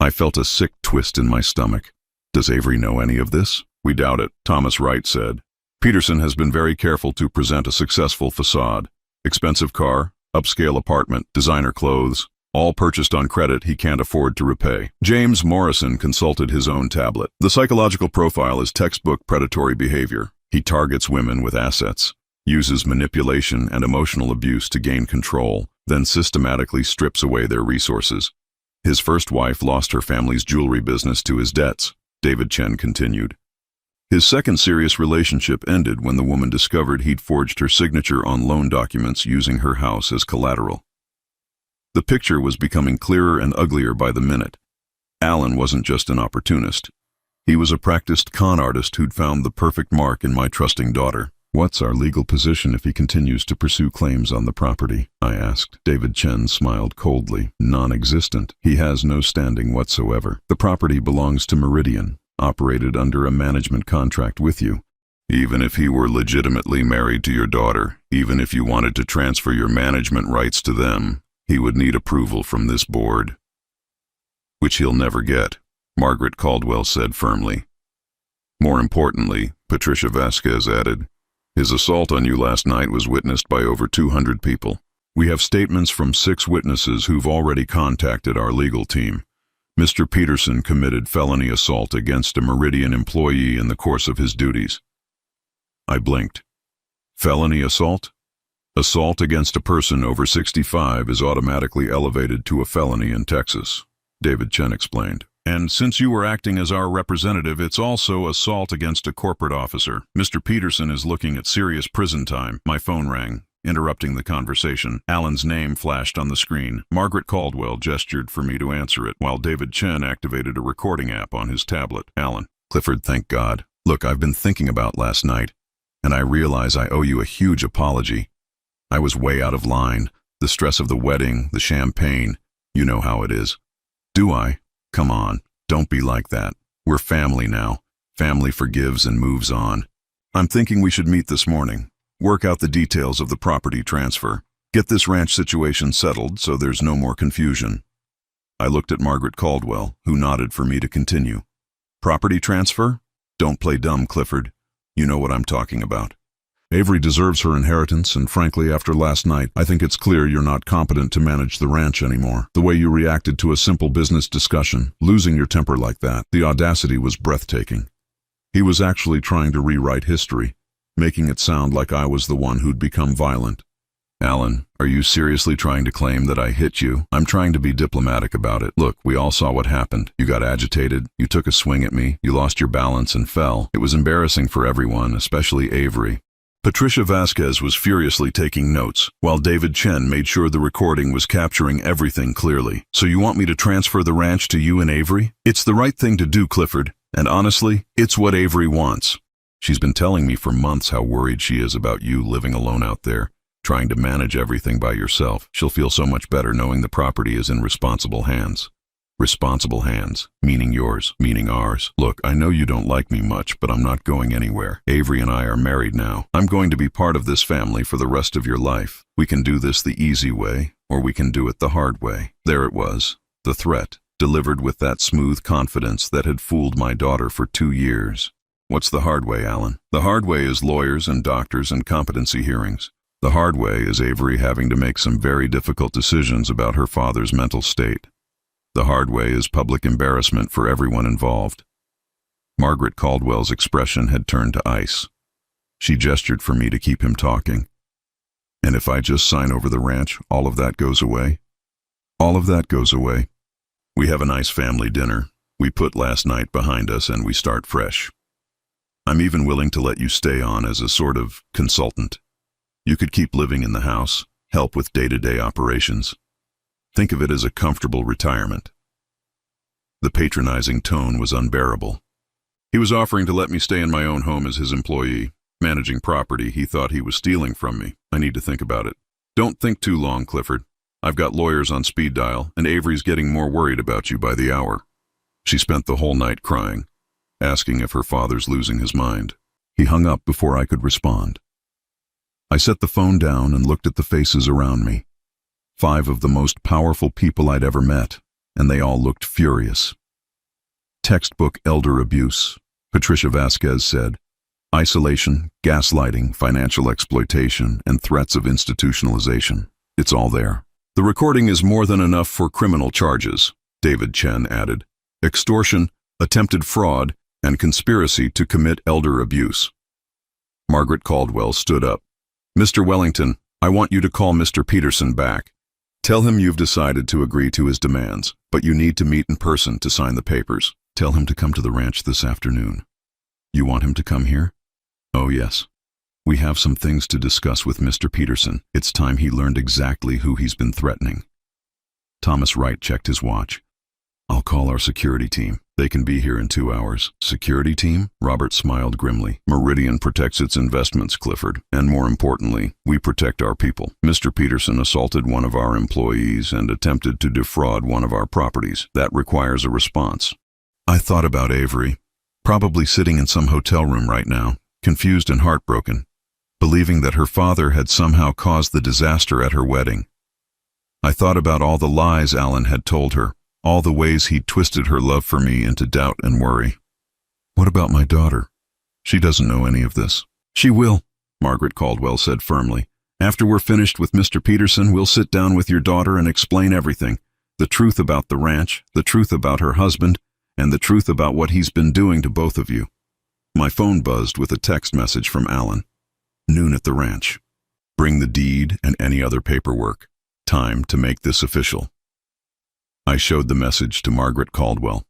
I felt a sick twist in my stomach. Does Avery know any of this? We doubt it, Thomas Wright said. Peterson has been very careful to present a successful facade. Expensive car, upscale apartment, designer clothes, all purchased on credit he can't afford to repay. James Morrison consulted his own tablet. The psychological profile is textbook predatory behavior. He targets women with assets, uses manipulation and emotional abuse to gain control, then systematically strips away their resources. His first wife lost her family's jewelry business to his debts, David Chen continued. His second serious relationship ended when the woman discovered he'd forged her signature on loan documents using her house as collateral. The picture was becoming clearer and uglier by the minute. Alan wasn't just an opportunist. He was a practiced con artist who'd found the perfect mark in my trusting daughter. What's our legal position if he continues to pursue claims on the property? I asked. David Chen smiled coldly. Non-existent. He has no standing whatsoever. The property belongs to Meridian, operated under a management contract with you. Even if he were legitimately married to your daughter, even if you wanted to transfer your management rights to them, he would need approval from this board. Which he'll never get, Margaret Caldwell said firmly. More importantly, Patricia Vasquez added, his assault on you last night was witnessed by over 200 people. We have statements from 6 witnesses who've already contacted our legal team. Mr. Peterson committed felony assault against a Meridian employee in the course of his duties. I blinked. Felony assault? Assault against a person over 65 is automatically elevated to a felony in Texas, David Chen explained. And since you were acting as our representative, it's also assault against a corporate officer. Mr. Peterson is looking at serious prison time. My phone rang, interrupting the conversation. Alan's name flashed on the screen. Margaret Caldwell gestured for me to answer it, while David Chen activated a recording app on his tablet. Alan. Clifford, thank God. Look, I've been thinking about last night, and I realize I owe you a huge apology. I was way out of line. The stress of the wedding, the champagne, you know how it is. Do I? Come on, don't be like that. We're family now. Family forgives and moves on. I'm thinking we should meet this morning, work out the details of the property transfer, get this ranch situation settled so there's no more confusion. I looked at Margaret Caldwell, who nodded for me to continue. Property transfer? Don't play dumb, Clifford. You know what I'm talking about. Avery deserves her inheritance, and frankly, after last night, I think it's clear you're not competent to manage the ranch anymore. The way you reacted to a simple business discussion, losing your temper like that, the audacity was breathtaking. He was actually trying to rewrite history, making it sound like I was the one who'd become violent. Alan, are you seriously trying to claim that I hit you? I'm trying to be diplomatic about it. Look, we all saw what happened. You got agitated, you took a swing at me, you lost your balance and fell. It was embarrassing for everyone, especially Avery. Patricia Vasquez was furiously taking notes, while David Chen made sure the recording was capturing everything clearly. So you want me to transfer the ranch to you and Avery? It's the right thing to do, Clifford, and honestly, it's what Avery wants. She's been telling me for months how worried she is about you living alone out there, trying to manage everything by yourself. She'll feel so much better knowing the property is in responsible hands. Responsible hands, meaning yours, meaning ours. Look, I know you don't like me much, but I'm not going anywhere. Avery and I are married now. I'm going to be part of this family for the rest of your life. We can do this the easy way, or we can do it the hard way. There it was, the threat, delivered with that smooth confidence that had fooled my daughter for 2 years. What's the hard way, Alan? The hard way is lawyers and doctors and competency hearings. The hard way is Avery having to make some very difficult decisions about her father's mental state. The hard way is public embarrassment for everyone involved. Margaret Caldwell's expression had turned to ice. She gestured for me to keep him talking. And if I just sign over the ranch, all of that goes away? All of that goes away. We have a nice family dinner. We put last night behind us and we start fresh. I'm even willing to let you stay on as a sort of consultant. You could keep living in the house, help with day-to-day operations. Think of it as a comfortable retirement. The patronizing tone was unbearable. He was offering to let me stay in my own home as his employee, managing property he thought he was stealing from me. I need to think about it. Don't think too long, Clifford. I've got lawyers on speed dial, and Avery's getting more worried about you by the hour. She spent the whole night crying, asking if her father's losing his mind. He hung up before I could respond. I set the phone down and looked at the faces around me. 5 of the most powerful people I'd ever met, and they all looked furious. Textbook elder abuse, Patricia Vasquez said. Isolation, gaslighting, financial exploitation, and threats of institutionalization. It's all there. The recording is more than enough for criminal charges, David Chen added. Extortion, attempted fraud, and conspiracy to commit elder abuse. Margaret Caldwell stood up. Mr. Wellington, I want you to call Mr. Peterson back. Tell him you've decided to agree to his demands, but you need to meet in person to sign the papers. Tell him to come to the ranch this afternoon. You want him to come here? Oh, yes. We have some things to discuss with Mr. Peterson. It's time he learned exactly who he's been threatening. Thomas Wright checked his watch. I'll call our security team. They can be here in 2 hours. Security team? Robert smiled grimly. Meridian protects its investments, Clifford. And more importantly, we protect our people. Mr. Peterson assaulted one of our employees and attempted to defraud one of our properties. That requires a response. I thought about Avery, probably sitting in some hotel room right now, confused and heartbroken, believing that her father had somehow caused the disaster at her wedding. I thought about all the lies Alan had told her, all the ways he'd twisted her love for me into doubt and worry. What about my daughter? She doesn't know any of this. She will, Margaret Caldwell said firmly. After we're finished with Mr. Peterson, we'll sit down with your daughter and explain everything. The truth about the ranch, the truth about her husband, and the truth about what he's been doing to both of you. My phone buzzed with a text message from Alan. Noon at the ranch. Bring the deed and any other paperwork. Time to make this official. I showed the message to Margaret Caldwell.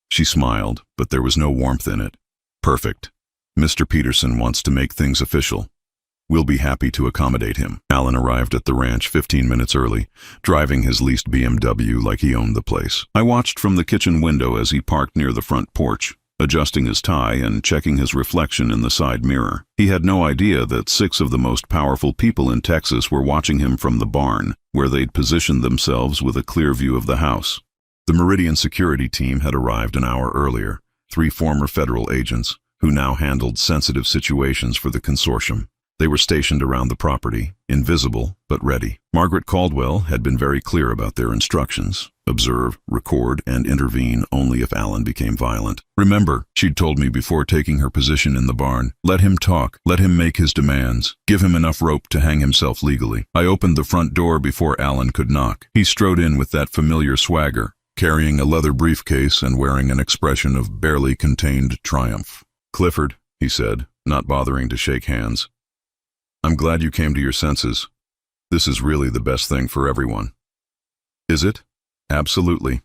She smiled, but there was no warmth in it. Perfect. Mr. Peterson wants to make things official. We'll be happy to accommodate him. Alan arrived at the ranch 15 minutes early, driving his leased BMW like he owned the place. I watched from the kitchen window as he parked near the front porch, adjusting his tie and checking his reflection in the side mirror. He had no idea that 6 of the most powerful people in Texas were watching him from the barn, where they'd positioned themselves with a clear view of the house. The Meridian security team had arrived an hour earlier, 3 former federal agents, who now handled sensitive situations for the consortium. They were stationed around the property, invisible but ready. Margaret Caldwell had been very clear about their instructions. Observe, record, and intervene only if Alan became violent. Remember, she'd told me before taking her position in the barn, let him talk, let him make his demands, give him enough rope to hang himself legally. I opened the front door before Alan could knock. He strode in with that familiar swagger, carrying a leather briefcase and wearing an expression of barely contained triumph. Clifford, he said, not bothering to shake hands. I'm glad you came to your senses. This is really the best thing for everyone. Is it? Absolutely.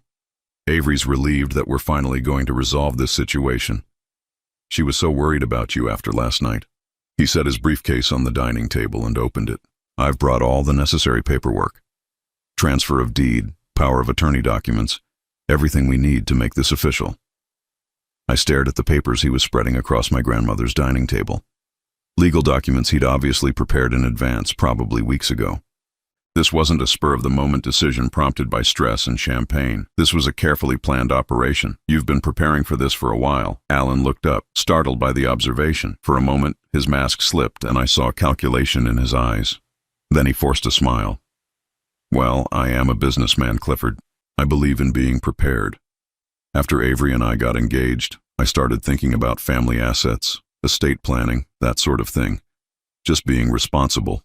Avery's relieved that we're finally going to resolve this situation. She was so worried about you after last night. He set his briefcase on the dining table and opened it. I've brought all the necessary paperwork. Transfer of deed, power of attorney documents, everything we need to make this official. I stared at the papers he was spreading across my grandmother's dining table. Legal documents he'd obviously prepared in advance, probably weeks ago. This wasn't a spur-of-the-moment decision prompted by stress and champagne. This was a carefully planned operation. You've been preparing for this for a while. Alan looked up, startled by the observation. For a moment, his mask slipped and I saw calculation in his eyes. Then he forced a smile. Well, I am a businessman, Clifford. I believe in being prepared. After Avery and I got engaged, I started thinking about family assets, estate planning, that sort of thing. Just being responsible.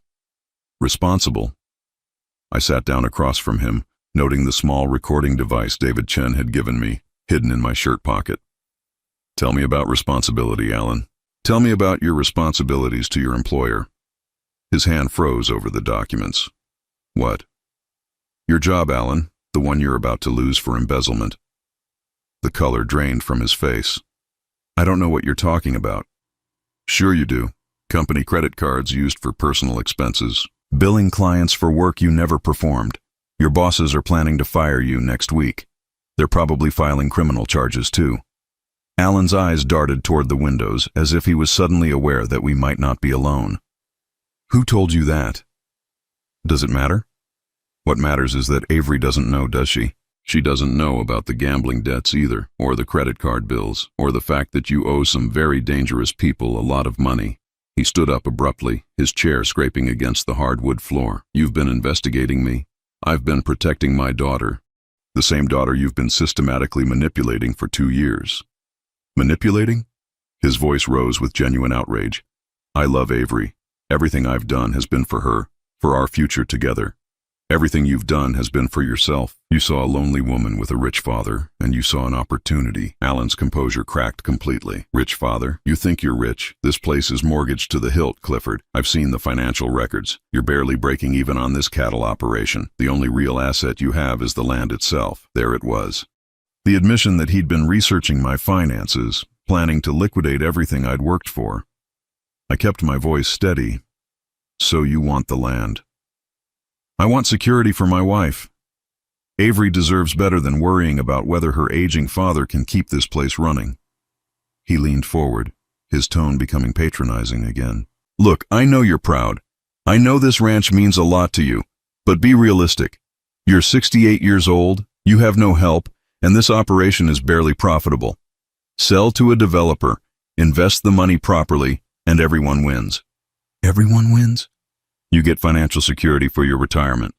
Responsible? I sat down across from him, noting the small recording device David Chen had given me, hidden in my shirt pocket. Tell me about responsibility, Alan. Tell me about your responsibilities to your employer. His hand froze over the documents. What? Your job, Alan, the one you're about to lose for embezzlement. The color drained from his face. I don't know what you're talking about. Sure you do. Company credit cards used for personal expenses. Billing clients for work you never performed. Your bosses are planning to fire you next week. They're probably filing criminal charges too. Alan's eyes darted toward the windows as if he was suddenly aware that we might not be alone. Who told you that? Does it matter? What matters is that Avery doesn't know, does she? She doesn't know about the gambling debts either, or the credit card bills, or the fact that you owe some very dangerous people a lot of money. He stood up abruptly, his chair scraping against the hardwood floor. You've been investigating me. I've been protecting my daughter. The same daughter you've been systematically manipulating for 2 years. Manipulating? His voice rose with genuine outrage. I love Avery. Everything I've done has been for her, for our future together. Everything you've done has been for yourself. You saw a lonely woman with a rich father, and you saw an opportunity. Alan's composure cracked completely. Rich father? You think you're rich? This place is mortgaged to the hilt, Clifford. I've seen the financial records. You're barely breaking even on this cattle operation. The only real asset you have is the land itself. There it was. The admission that he'd been researching my finances, planning to liquidate everything I'd worked for. I kept my voice steady. So you want the land? I want security for my wife. Avery deserves better than worrying about whether her aging father can keep this place running. He leaned forward, his tone becoming patronizing again. Look, I know you're proud. I know this ranch means a lot to you, but be realistic. You're 68 years old, you have no help, and this operation is barely profitable. Sell to a developer, invest the money properly, and everyone wins. Everyone wins? You get financial security for your retirement.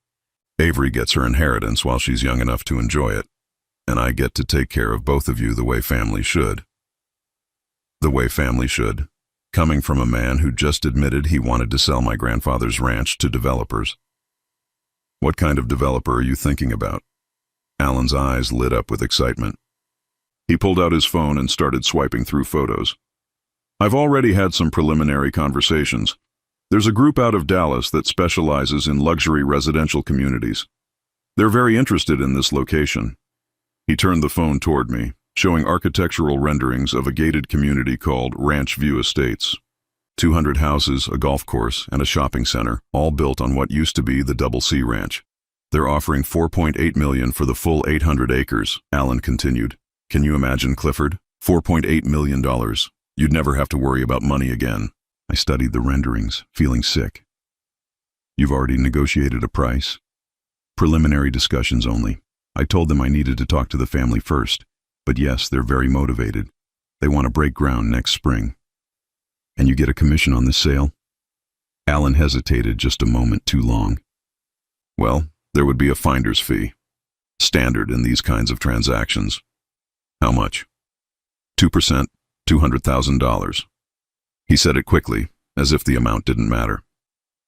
Avery gets her inheritance while she's young enough to enjoy it, and I get to take care of both of you the way family should. The way family should, coming from a man who just admitted he wanted to sell my grandfather's ranch to developers. What kind of developer are you thinking about? Alan's eyes lit up with excitement. He pulled out his phone and started swiping through photos. I've already had some preliminary conversations. There's a group out of Dallas that specializes in luxury residential communities. They're very interested in this location. He turned the phone toward me, showing architectural renderings of a gated community called Ranch View Estates. 200 houses, a golf course, and a shopping center, all built on what used to be the Double C Ranch. They're offering $4.8 million for the full 800 acres, Alan continued. Can you imagine, Clifford? $4.8 million. You'd never have to worry about money again. I studied the renderings, feeling sick. You've already negotiated a price? Preliminary discussions only. I told them I needed to talk to the family first, but yes, they're very motivated. They want to break ground next spring. And you get a commission on this sale? Alan hesitated just a moment too long. Well, there would be a finder's fee. Standard in these kinds of transactions. How much? 2%, $200,000. He said it quickly, as if the amount didn't matter.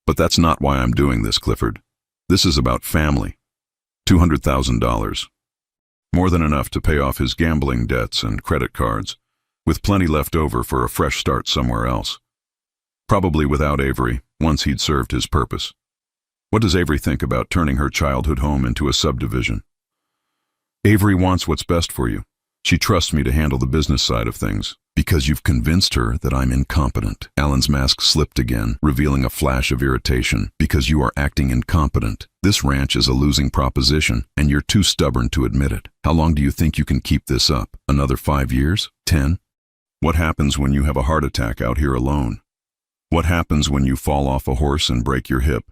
But that's not why I'm doing this, Clifford. This is about family. $200,000. More than enough to pay off his gambling debts and credit cards, with plenty left over for a fresh start somewhere else. Probably without Avery, once he'd served his purpose. What does Avery think about turning her childhood home into a subdivision? Avery wants what's best for you. She trusts me to handle the business side of things. Because you've convinced her that I'm incompetent. Alan's mask slipped again, revealing a flash of irritation. Because you are acting incompetent. This ranch is a losing proposition, and you're too stubborn to admit it. How long do you think you can keep this up? Another 5 years? 10? What happens when you have a heart attack out here alone? What happens when you fall off a horse and break your hip?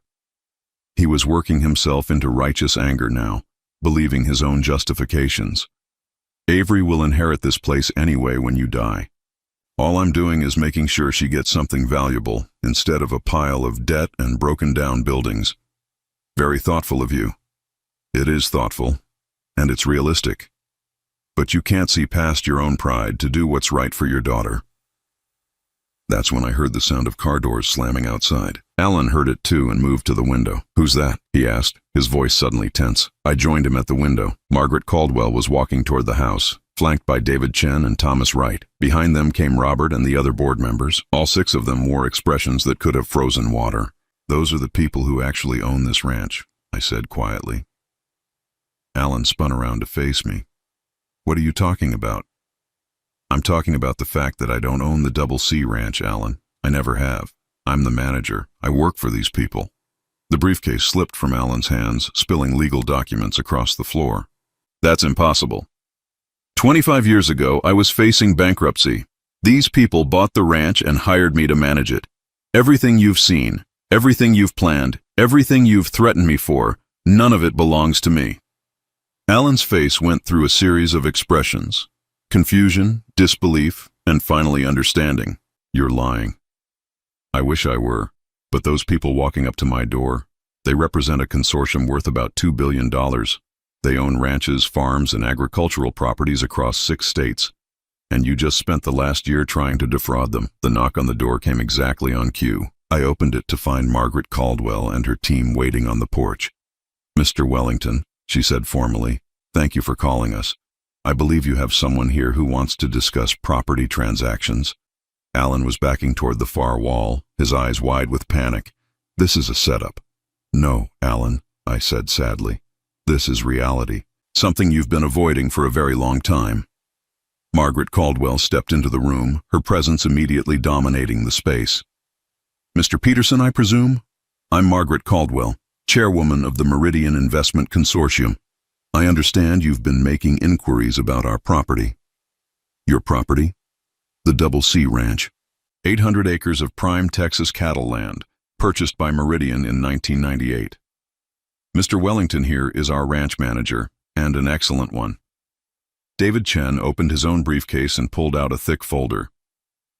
He was working himself into righteous anger now, believing his own justifications. Avery will inherit this place anyway when you die. All I'm doing is making sure she gets something valuable instead of a pile of debt and broken down buildings. Very thoughtful of you. It is thoughtful, and it's realistic. But you can't see past your own pride to do what's right for your daughter. That's when I heard the sound of car doors slamming outside. Alan heard it too and moved to the window. Who's that? He asked, his voice suddenly tense. I joined him at the window. Margaret Caldwell was walking toward the house, flanked by David Chen and Thomas Wright. Behind them came Robert and the other board members. All 6 of them wore expressions that could have frozen water. Those are the people who actually own this ranch, I said quietly. Alan spun around to face me. What are you talking about? I'm talking about the fact that I don't own the Double C Ranch, Alan. I never have. I'm the manager. I work for these people. The briefcase slipped from Alan's hands, spilling legal documents across the floor. That's impossible. 25 years ago, I was facing bankruptcy. These people bought the ranch and hired me to manage it. Everything you've seen, everything you've planned, everything you've threatened me for, none of it belongs to me. Alan's face went through a series of expressions: confusion, disbelief, and finally understanding. You're lying. I wish I were, but those people walking up to my door, they represent a consortium worth about $2 billion. They own ranches, farms, and agricultural properties across 6 states. And you just spent the last year trying to defraud them. The knock on the door came exactly on cue. I opened it to find Margaret Caldwell and her team waiting on the porch. Mr. Wellington, she said formally, thank you for calling us. I believe you have someone here who wants to discuss property transactions. Alan was backing toward the far wall, his eyes wide with panic. This is a setup. No, Alan, I said sadly. This is reality. Something you've been avoiding for a very long time. Margaret Caldwell stepped into the room, her presence immediately dominating the space. Mr. Peterson, I presume? I'm Margaret Caldwell, chairwoman of the Meridian Investment Consortium. I understand you've been making inquiries about our property. Your property? The Double C Ranch. 800 acres of prime Texas cattle land, purchased by Meridian in 1998. Mr. Wellington here is our ranch manager, and an excellent one. David Chen opened his own briefcase and pulled out a thick folder.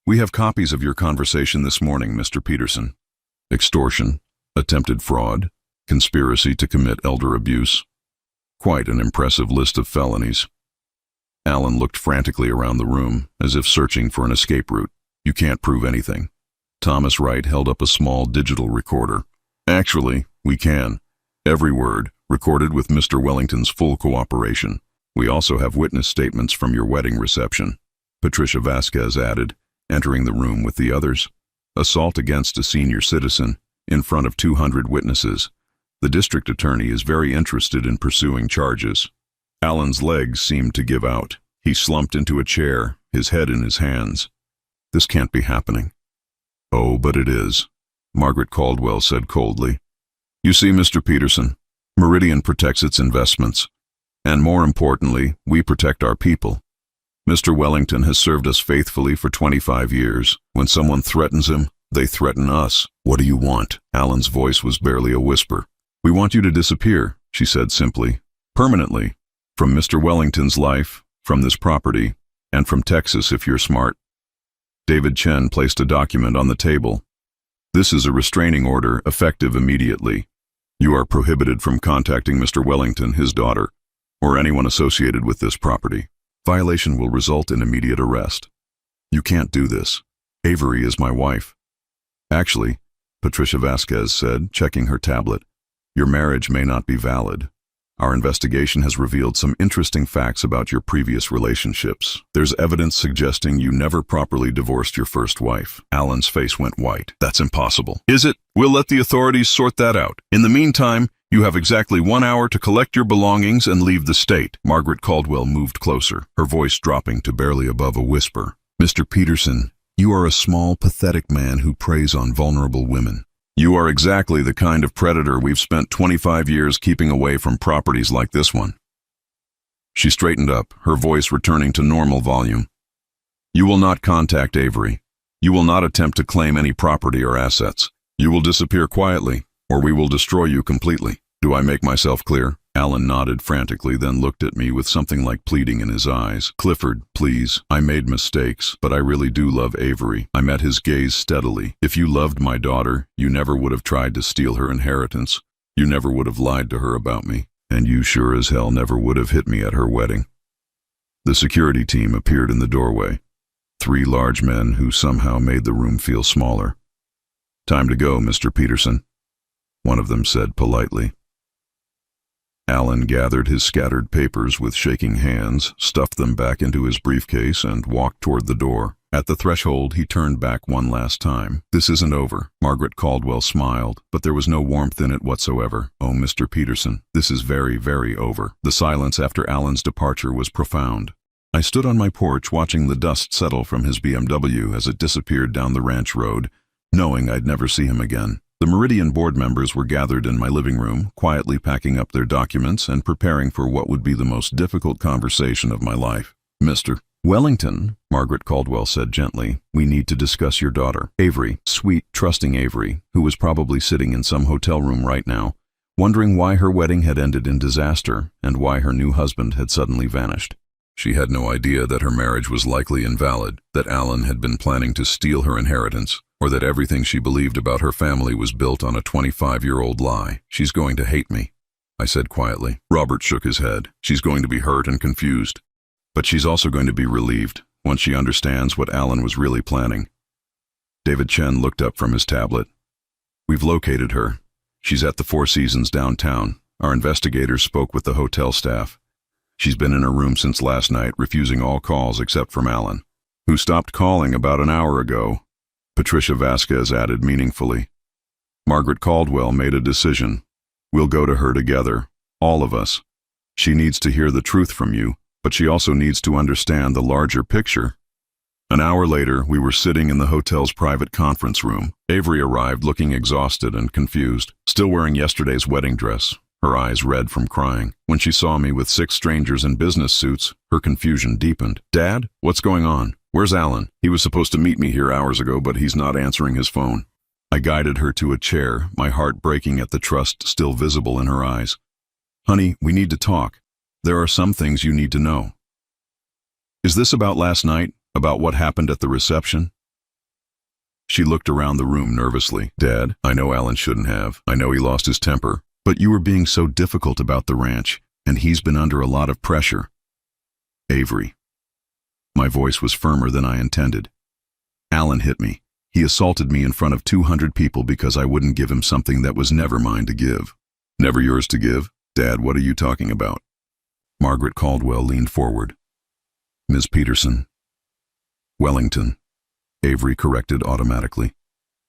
We have copies of your conversation this morning, Mr. Peterson. Extortion, attempted fraud, conspiracy to commit elder abuse. Quite an impressive list of felonies. Alan looked frantically around the room, as if searching for an escape route. You can't prove anything. Thomas Wright held up a small digital recorder. Actually, we can. Every word, recorded with Mr. Wellington's full cooperation. We also have witness statements from your wedding reception, Patricia Vasquez added, entering the room with the others. Assault against a senior citizen, in front of 200 witnesses. The district attorney is very interested in pursuing charges. Alan's legs seemed to give out. He slumped into a chair, his head in his hands. This can't be happening. Oh, but it is, Margaret Caldwell said coldly. You see, Mr. Peterson, Meridian protects its investments. And more importantly, we protect our people. Mr. Wellington has served us faithfully for 25 years. When someone threatens him, they threaten us. What do you want? Alan's voice was barely a whisper. We want you to disappear, she said simply. Permanently. From Mr. Wellington's life, from this property, and from Texas if you're smart. David Chen placed a document on the table. This is a restraining order, effective immediately. You are prohibited from contacting Mr. Wellington, his daughter, or anyone associated with this property. Violation will result in immediate arrest. You can't do this. Avery is my wife. Actually, Patricia Vasquez said, checking her tablet, your marriage may not be valid. Our investigation has revealed some interesting facts about your previous relationships. There's evidence suggesting you never properly divorced your first wife. Alan's face went white. That's impossible. Is it? We'll let the authorities sort that out. In the meantime, you have exactly 1 hour to collect your belongings and leave the state. Margaret Caldwell moved closer, her voice dropping to barely above a whisper. Mr. Peterson, you are a small, pathetic man who preys on vulnerable women. You are exactly the kind of predator we've spent 25 years keeping away from properties like this one. She straightened up, her voice returning to normal volume. You will not contact Avery. You will not attempt to claim any property or assets. You will disappear quietly, or we will destroy you completely. Do I make myself clear? Alan nodded frantically, then looked at me with something like pleading in his eyes. Clifford, please. I made mistakes, but I really do love Avery. I met his gaze steadily. If you loved my daughter, you never would have tried to steal her inheritance. You never would have lied to her about me. And you sure as hell never would have hit me at her wedding. The security team appeared in the doorway. 3 large men who somehow made the room feel smaller. Time to go, Mr. Peterson, one of them said politely. Alan gathered his scattered papers with shaking hands, stuffed them back into his briefcase, and walked toward the door. At the threshold, he turned back one last time. This isn't over. Margaret Caldwell smiled, but there was no warmth in it whatsoever. Oh, Mr. Peterson, this is very, very over. The silence after Alan's departure was profound. I stood on my porch watching the dust settle from his BMW as it disappeared down the ranch road, knowing I'd never see him again. The Meridian board members were gathered in my living room, quietly packing up their documents and preparing for what would be the most difficult conversation of my life. Mr. Wellington, Margaret Caldwell said gently, we need to discuss your daughter. Avery, sweet, trusting Avery, who was probably sitting in some hotel room right now, wondering why her wedding had ended in disaster and why her new husband had suddenly vanished. She had no idea that her marriage was likely invalid, that Alan had been planning to steal her inheritance, or that everything she believed about her family was built on a 25-year-old lie. She's going to hate me, I said quietly. Robert shook his head. She's going to be hurt and confused. But she's also going to be relieved once she understands what Alan was really planning. David Chen looked up from his tablet. We've located her. She's at the Four Seasons downtown. Our investigators spoke with the hotel staff. She's been in her room since last night, refusing all calls except from Alan, who stopped calling about an hour ago. Patricia Vasquez added meaningfully. Margaret Caldwell made a decision. We'll go to her together, all of us. She needs to hear the truth from you, but she also needs to understand the larger picture. An hour later, we were sitting in the hotel's private conference room. Avery arrived looking exhausted and confused, still wearing yesterday's wedding dress, her eyes red from crying. When she saw me with 6 strangers in business suits, her confusion deepened. Dad, what's going on? Where's Alan? He was supposed to meet me here hours ago, but he's not answering his phone. I guided her to a chair, my heart breaking at the trust still visible in her eyes. Honey, we need to talk. There are some things you need to know. Is this about last night? About what happened at the reception? She looked around the room nervously. Dad, I know Alan shouldn't have. I know he lost his temper. But you were being so difficult about the ranch, and he's been under a lot of pressure. Avery. My voice was firmer than I intended. Alan hit me. He assaulted me in front of 200 people because I wouldn't give him something that was never mine to give. Never yours to give? Dad, what are you talking about? Margaret Caldwell leaned forward. Ms. Peterson. Wellington. Avery corrected automatically.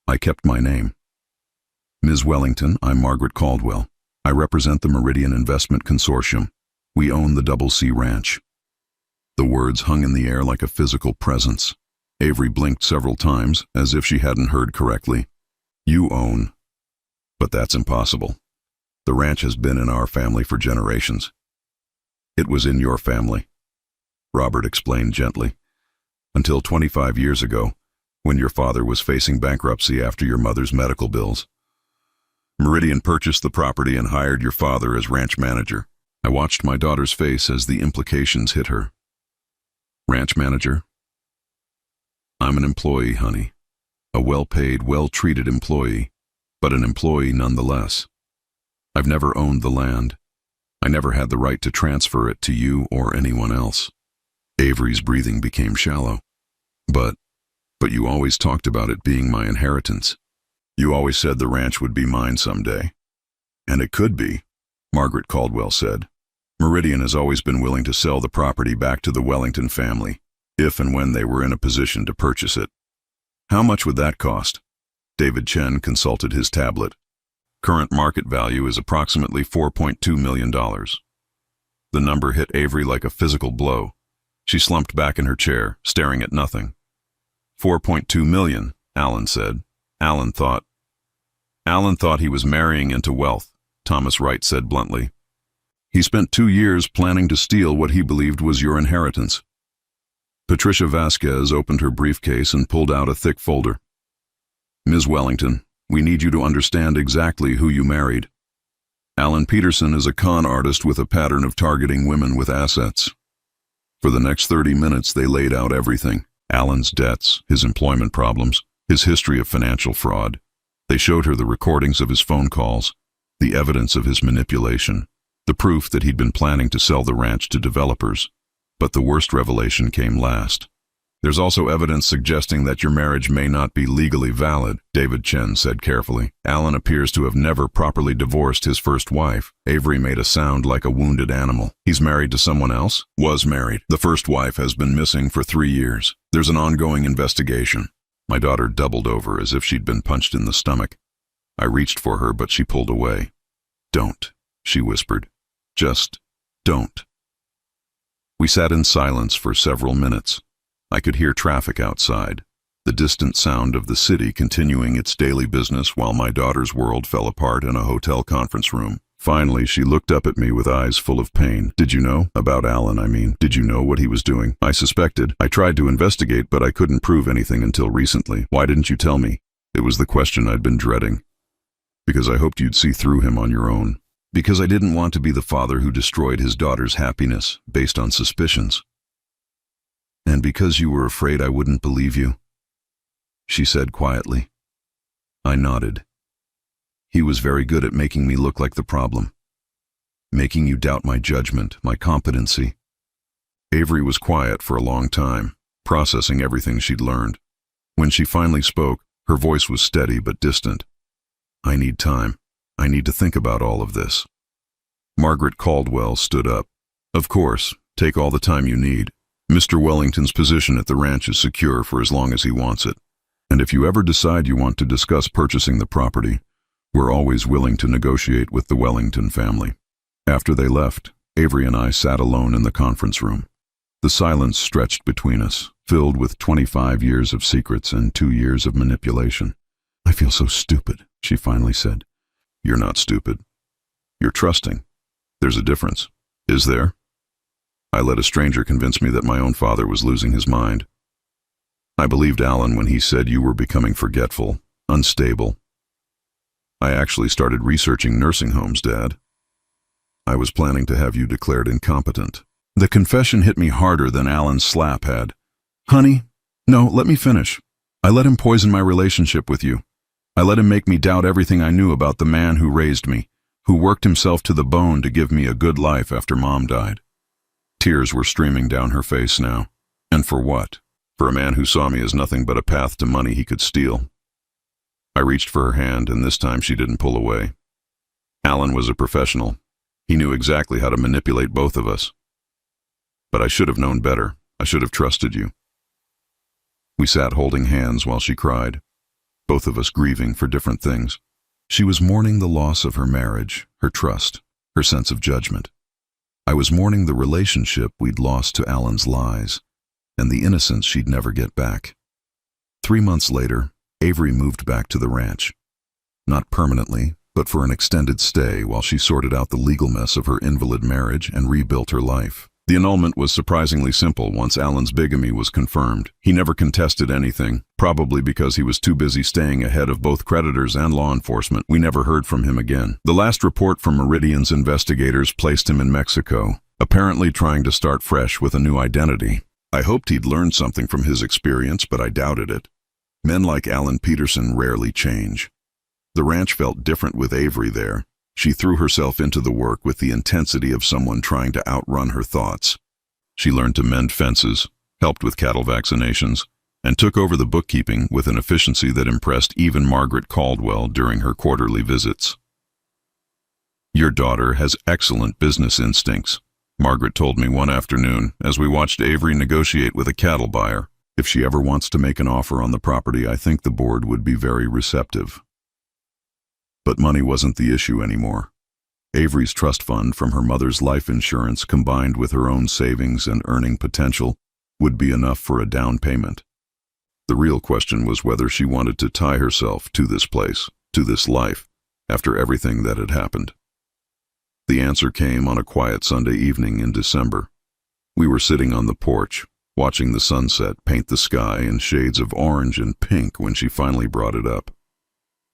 I kept my name. Ms. Wellington, I'm Margaret Caldwell. I represent the Meridian Investment Consortium. We own the Double C Ranch. The words hung in the air like a physical presence. Avery blinked several times, as if she hadn't heard correctly. You own. But that's impossible. The ranch has been in our family for generations. It was in your family, Robert explained gently, until 25 years ago, when your father was facing bankruptcy after your mother's medical bills. Meridian purchased the property and hired your father as ranch manager. I watched my daughter's face as the implications hit her. Ranch manager? I'm an employee, honey. A well-paid, well-treated employee, but an employee nonetheless. I've never owned the land. I never had the right to transfer it to you or anyone else. Avery's breathing became shallow. But you always talked about it being my inheritance. You always said the ranch would be mine someday. And it could be, Margaret Caldwell said. Meridian has always been willing to sell the property back to the Wellington family, if and when they were in a position to purchase it. How much would that cost? David Chen consulted his tablet. Current market value is approximately $4.2 million. The number hit Avery like a physical blow. She slumped back in her chair, staring at nothing. 4.2 million, Alan said. Alan thought he was marrying into wealth, Thomas Wright said bluntly. He spent 2 years planning to steal what he believed was your inheritance. Patricia Vasquez opened her briefcase and pulled out a thick folder. Ms. Wellington, we need you to understand exactly who you married. Alan Peterson is a con artist with a pattern of targeting women with assets. For the next 30 minutes, they laid out everything. Alan's debts, his employment problems, his history of financial fraud. They showed her the recordings of his phone calls, the evidence of his manipulation, the proof that he'd been planning to sell the ranch to developers. But the worst revelation came last. There's also evidence suggesting that your marriage may not be legally valid, David Chen said carefully. Alan appears to have never properly divorced his first wife. Avery made a sound like a wounded animal. He's married to someone else? Was married. The first wife has been missing for 3 years. There's an ongoing investigation. My daughter doubled over as if she'd been punched in the stomach. I reached for her, but she pulled away. Don't, she whispered. Just don't. We sat in silence for several minutes. I could hear traffic outside, the distant sound of the city continuing its daily business while my daughter's world fell apart in a hotel conference room. Finally, she looked up at me with eyes full of pain. Did you know? About Alan, I mean. Did you know what he was doing? I suspected. I tried to investigate, but I couldn't prove anything until recently. Why didn't you tell me? It was the question I'd been dreading. Because I hoped you'd see through him on your own. Because I didn't want to be the father who destroyed his daughter's happiness based on suspicions. And because you were afraid I wouldn't believe you, she said quietly. I nodded. He was very good at making me look like the problem, making you doubt my judgment, my competency. Avery was quiet for a long time, processing everything she'd learned. When she finally spoke, her voice was steady but distant. I need time. I need to think about all of this. Margaret Caldwell stood up. Of course, take all the time you need. Mr. Wellington's position at the ranch is secure for as long as he wants it. And if you ever decide you want to discuss purchasing the property, we're always willing to negotiate with the Wellington family. After they left, Avery and I sat alone in the conference room. The silence stretched between us, filled with 25 years of secrets and 2 years of manipulation. I feel so stupid, she finally said. You're not stupid. You're trusting. There's a difference. Is there? I let a stranger convince me that my own father was losing his mind. I believed Alan when he said you were becoming forgetful, unstable. I actually started researching nursing homes, Dad. I was planning to have you declared incompetent. The confession hit me harder than Alan's slap had. Honey, no, let me finish. I let him poison my relationship with you. I let him make me doubt everything I knew about the man who raised me, who worked himself to the bone to give me a good life after Mom died. Tears were streaming down her face now. And for what? For a man who saw me as nothing but a path to money he could steal. I reached for her hand, and this time she didn't pull away. Alan was a professional. He knew exactly how to manipulate both of us. But I should have known better. I should have trusted you. We sat holding hands while she cried, both of us grieving for different things. She was mourning the loss of her marriage, her trust, her sense of judgment. I was mourning the relationship we'd lost to Alan's lies, and the innocence she'd never get back. 3 months later, Avery moved back to the ranch. Not permanently, but for an extended stay while she sorted out the legal mess of her invalid marriage and rebuilt her life. The annulment was surprisingly simple once Alan's bigamy was confirmed. He never contested anything, probably because he was too busy staying ahead of both creditors and law enforcement. We never heard from him again. The last report from Meridian's investigators placed him in Mexico, apparently trying to start fresh with a new identity. I hoped he'd learned something from his experience, but I doubted it. Men like Alan Peterson rarely change. The ranch felt different with Avery there. She threw herself into the work with the intensity of someone trying to outrun her thoughts. She learned to mend fences, helped with cattle vaccinations, and took over the bookkeeping with an efficiency that impressed even Margaret Caldwell during her quarterly visits. Your daughter has excellent business instincts, Margaret told me one afternoon as we watched Avery negotiate with a cattle buyer. If she ever wants to make an offer on the property, I think the board would be very receptive. But money wasn't the issue anymore. Avery's trust fund from her mother's life insurance combined with her own savings and earning potential would be enough for a down payment. The real question was whether she wanted to tie herself to this place, to this life, after everything that had happened. The answer came on a quiet Sunday evening in December. We were sitting on the porch, watching the sunset paint the sky in shades of orange and pink when she finally brought it up.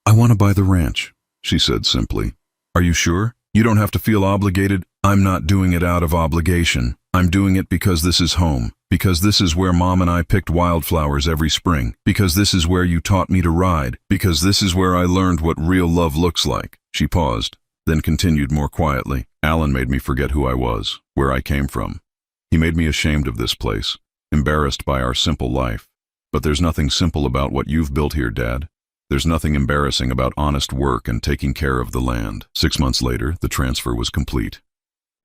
I want to buy the ranch, she said simply. Are you sure? You don't have to feel obligated. I'm not doing it out of obligation. I'm doing it because this is home, because this is where Mom and I picked wildflowers every spring, because this is where you taught me to ride, because this is where I learned what real love looks like. She paused, then continued more quietly. Alan made me forget who I was, where I came from. He made me ashamed of this place, embarrassed by our simple life. But there's nothing simple about what you've built here, Dad. There's nothing embarrassing about honest work and taking care of the land. 6 months later, the transfer was complete.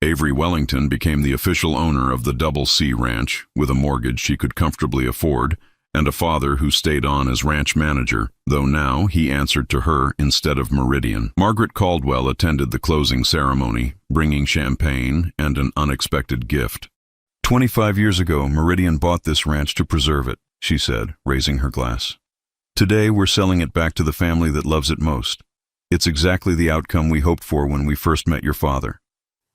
Avery Wellington became the official owner of the Double C Ranch, with a mortgage she could comfortably afford, and a father who stayed on as ranch manager, though now he answered to her instead of Meridian. Margaret Caldwell attended the closing ceremony, bringing champagne and an unexpected gift. 25 years ago, Meridian bought this ranch to preserve it, she said, raising her glass. Today, we're selling it back to the family that loves it most. It's exactly the outcome we hoped for when we first met your father.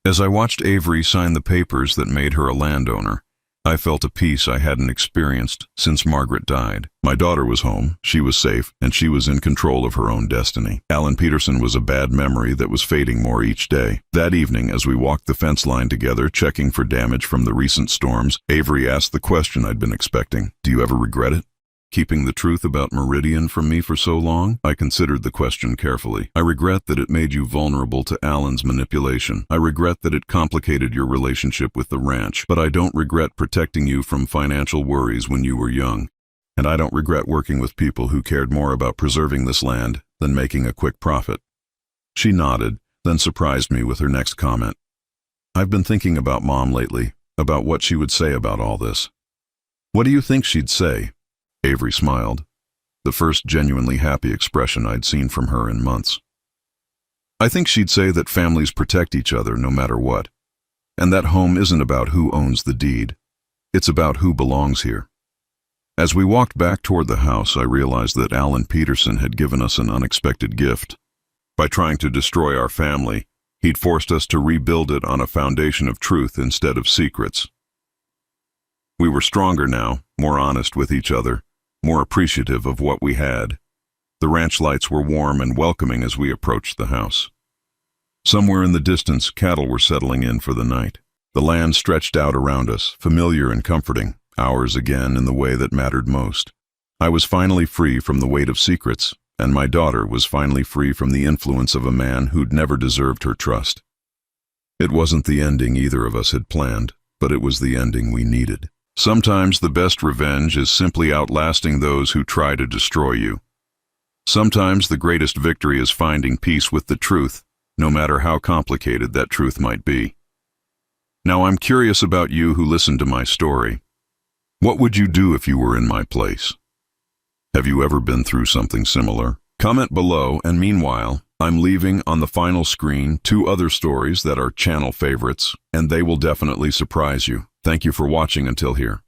As I watched Avery sign the papers that made her a landowner, I felt a peace I hadn't experienced since Margaret died. My daughter was home, she was safe, and she was in control of her own destiny. Alan Peterson was a bad memory that was fading more each day. That evening, as we walked the fence line together, checking for damage from the recent storms, Avery asked the question I'd been expecting. Do you ever regret it? Keeping the truth about Meridian from me for so long? I considered the question carefully. I regret that it made you vulnerable to Alan's manipulation. I regret that it complicated your relationship with the ranch, but I don't regret protecting you from financial worries when you were young. And I don't regret working with people who cared more about preserving this land than making a quick profit. She nodded, then surprised me with her next comment. I've been thinking about Mom lately, about what she would say about all this. What do you think she'd say? Avery smiled, the first genuinely happy expression I'd seen from her in months. I think she'd say that families protect each other no matter what, and that home isn't about who owns the deed. It's about who belongs here. As we walked back toward the house, I realized that Alan Peterson had given us an unexpected gift. By trying to destroy our family, he'd forced us to rebuild it on a foundation of truth instead of secrets. We were stronger now, more honest with each other, more appreciative of what we had. The ranch lights were warm and welcoming as we approached the house. Somewhere in the distance, cattle were settling in for the night. The land stretched out around us, familiar and comforting, ours again in the way that mattered most. I was finally free from the weight of secrets, and my daughter was finally free from the influence of a man who'd never deserved her trust. It wasn't the ending either of us had planned, but it was the ending we needed. Sometimes the best revenge is simply outlasting those who try to destroy you. Sometimes the greatest victory is finding peace with the truth, no matter how complicated that truth might be. Now I'm curious about you who listened to my story. What would you do if you were in my place? Have you ever been through something similar? Comment below, and meanwhile, I'm leaving on the final screen 2 other stories that are channel favorites, and they will definitely surprise you. Thank you for watching until here.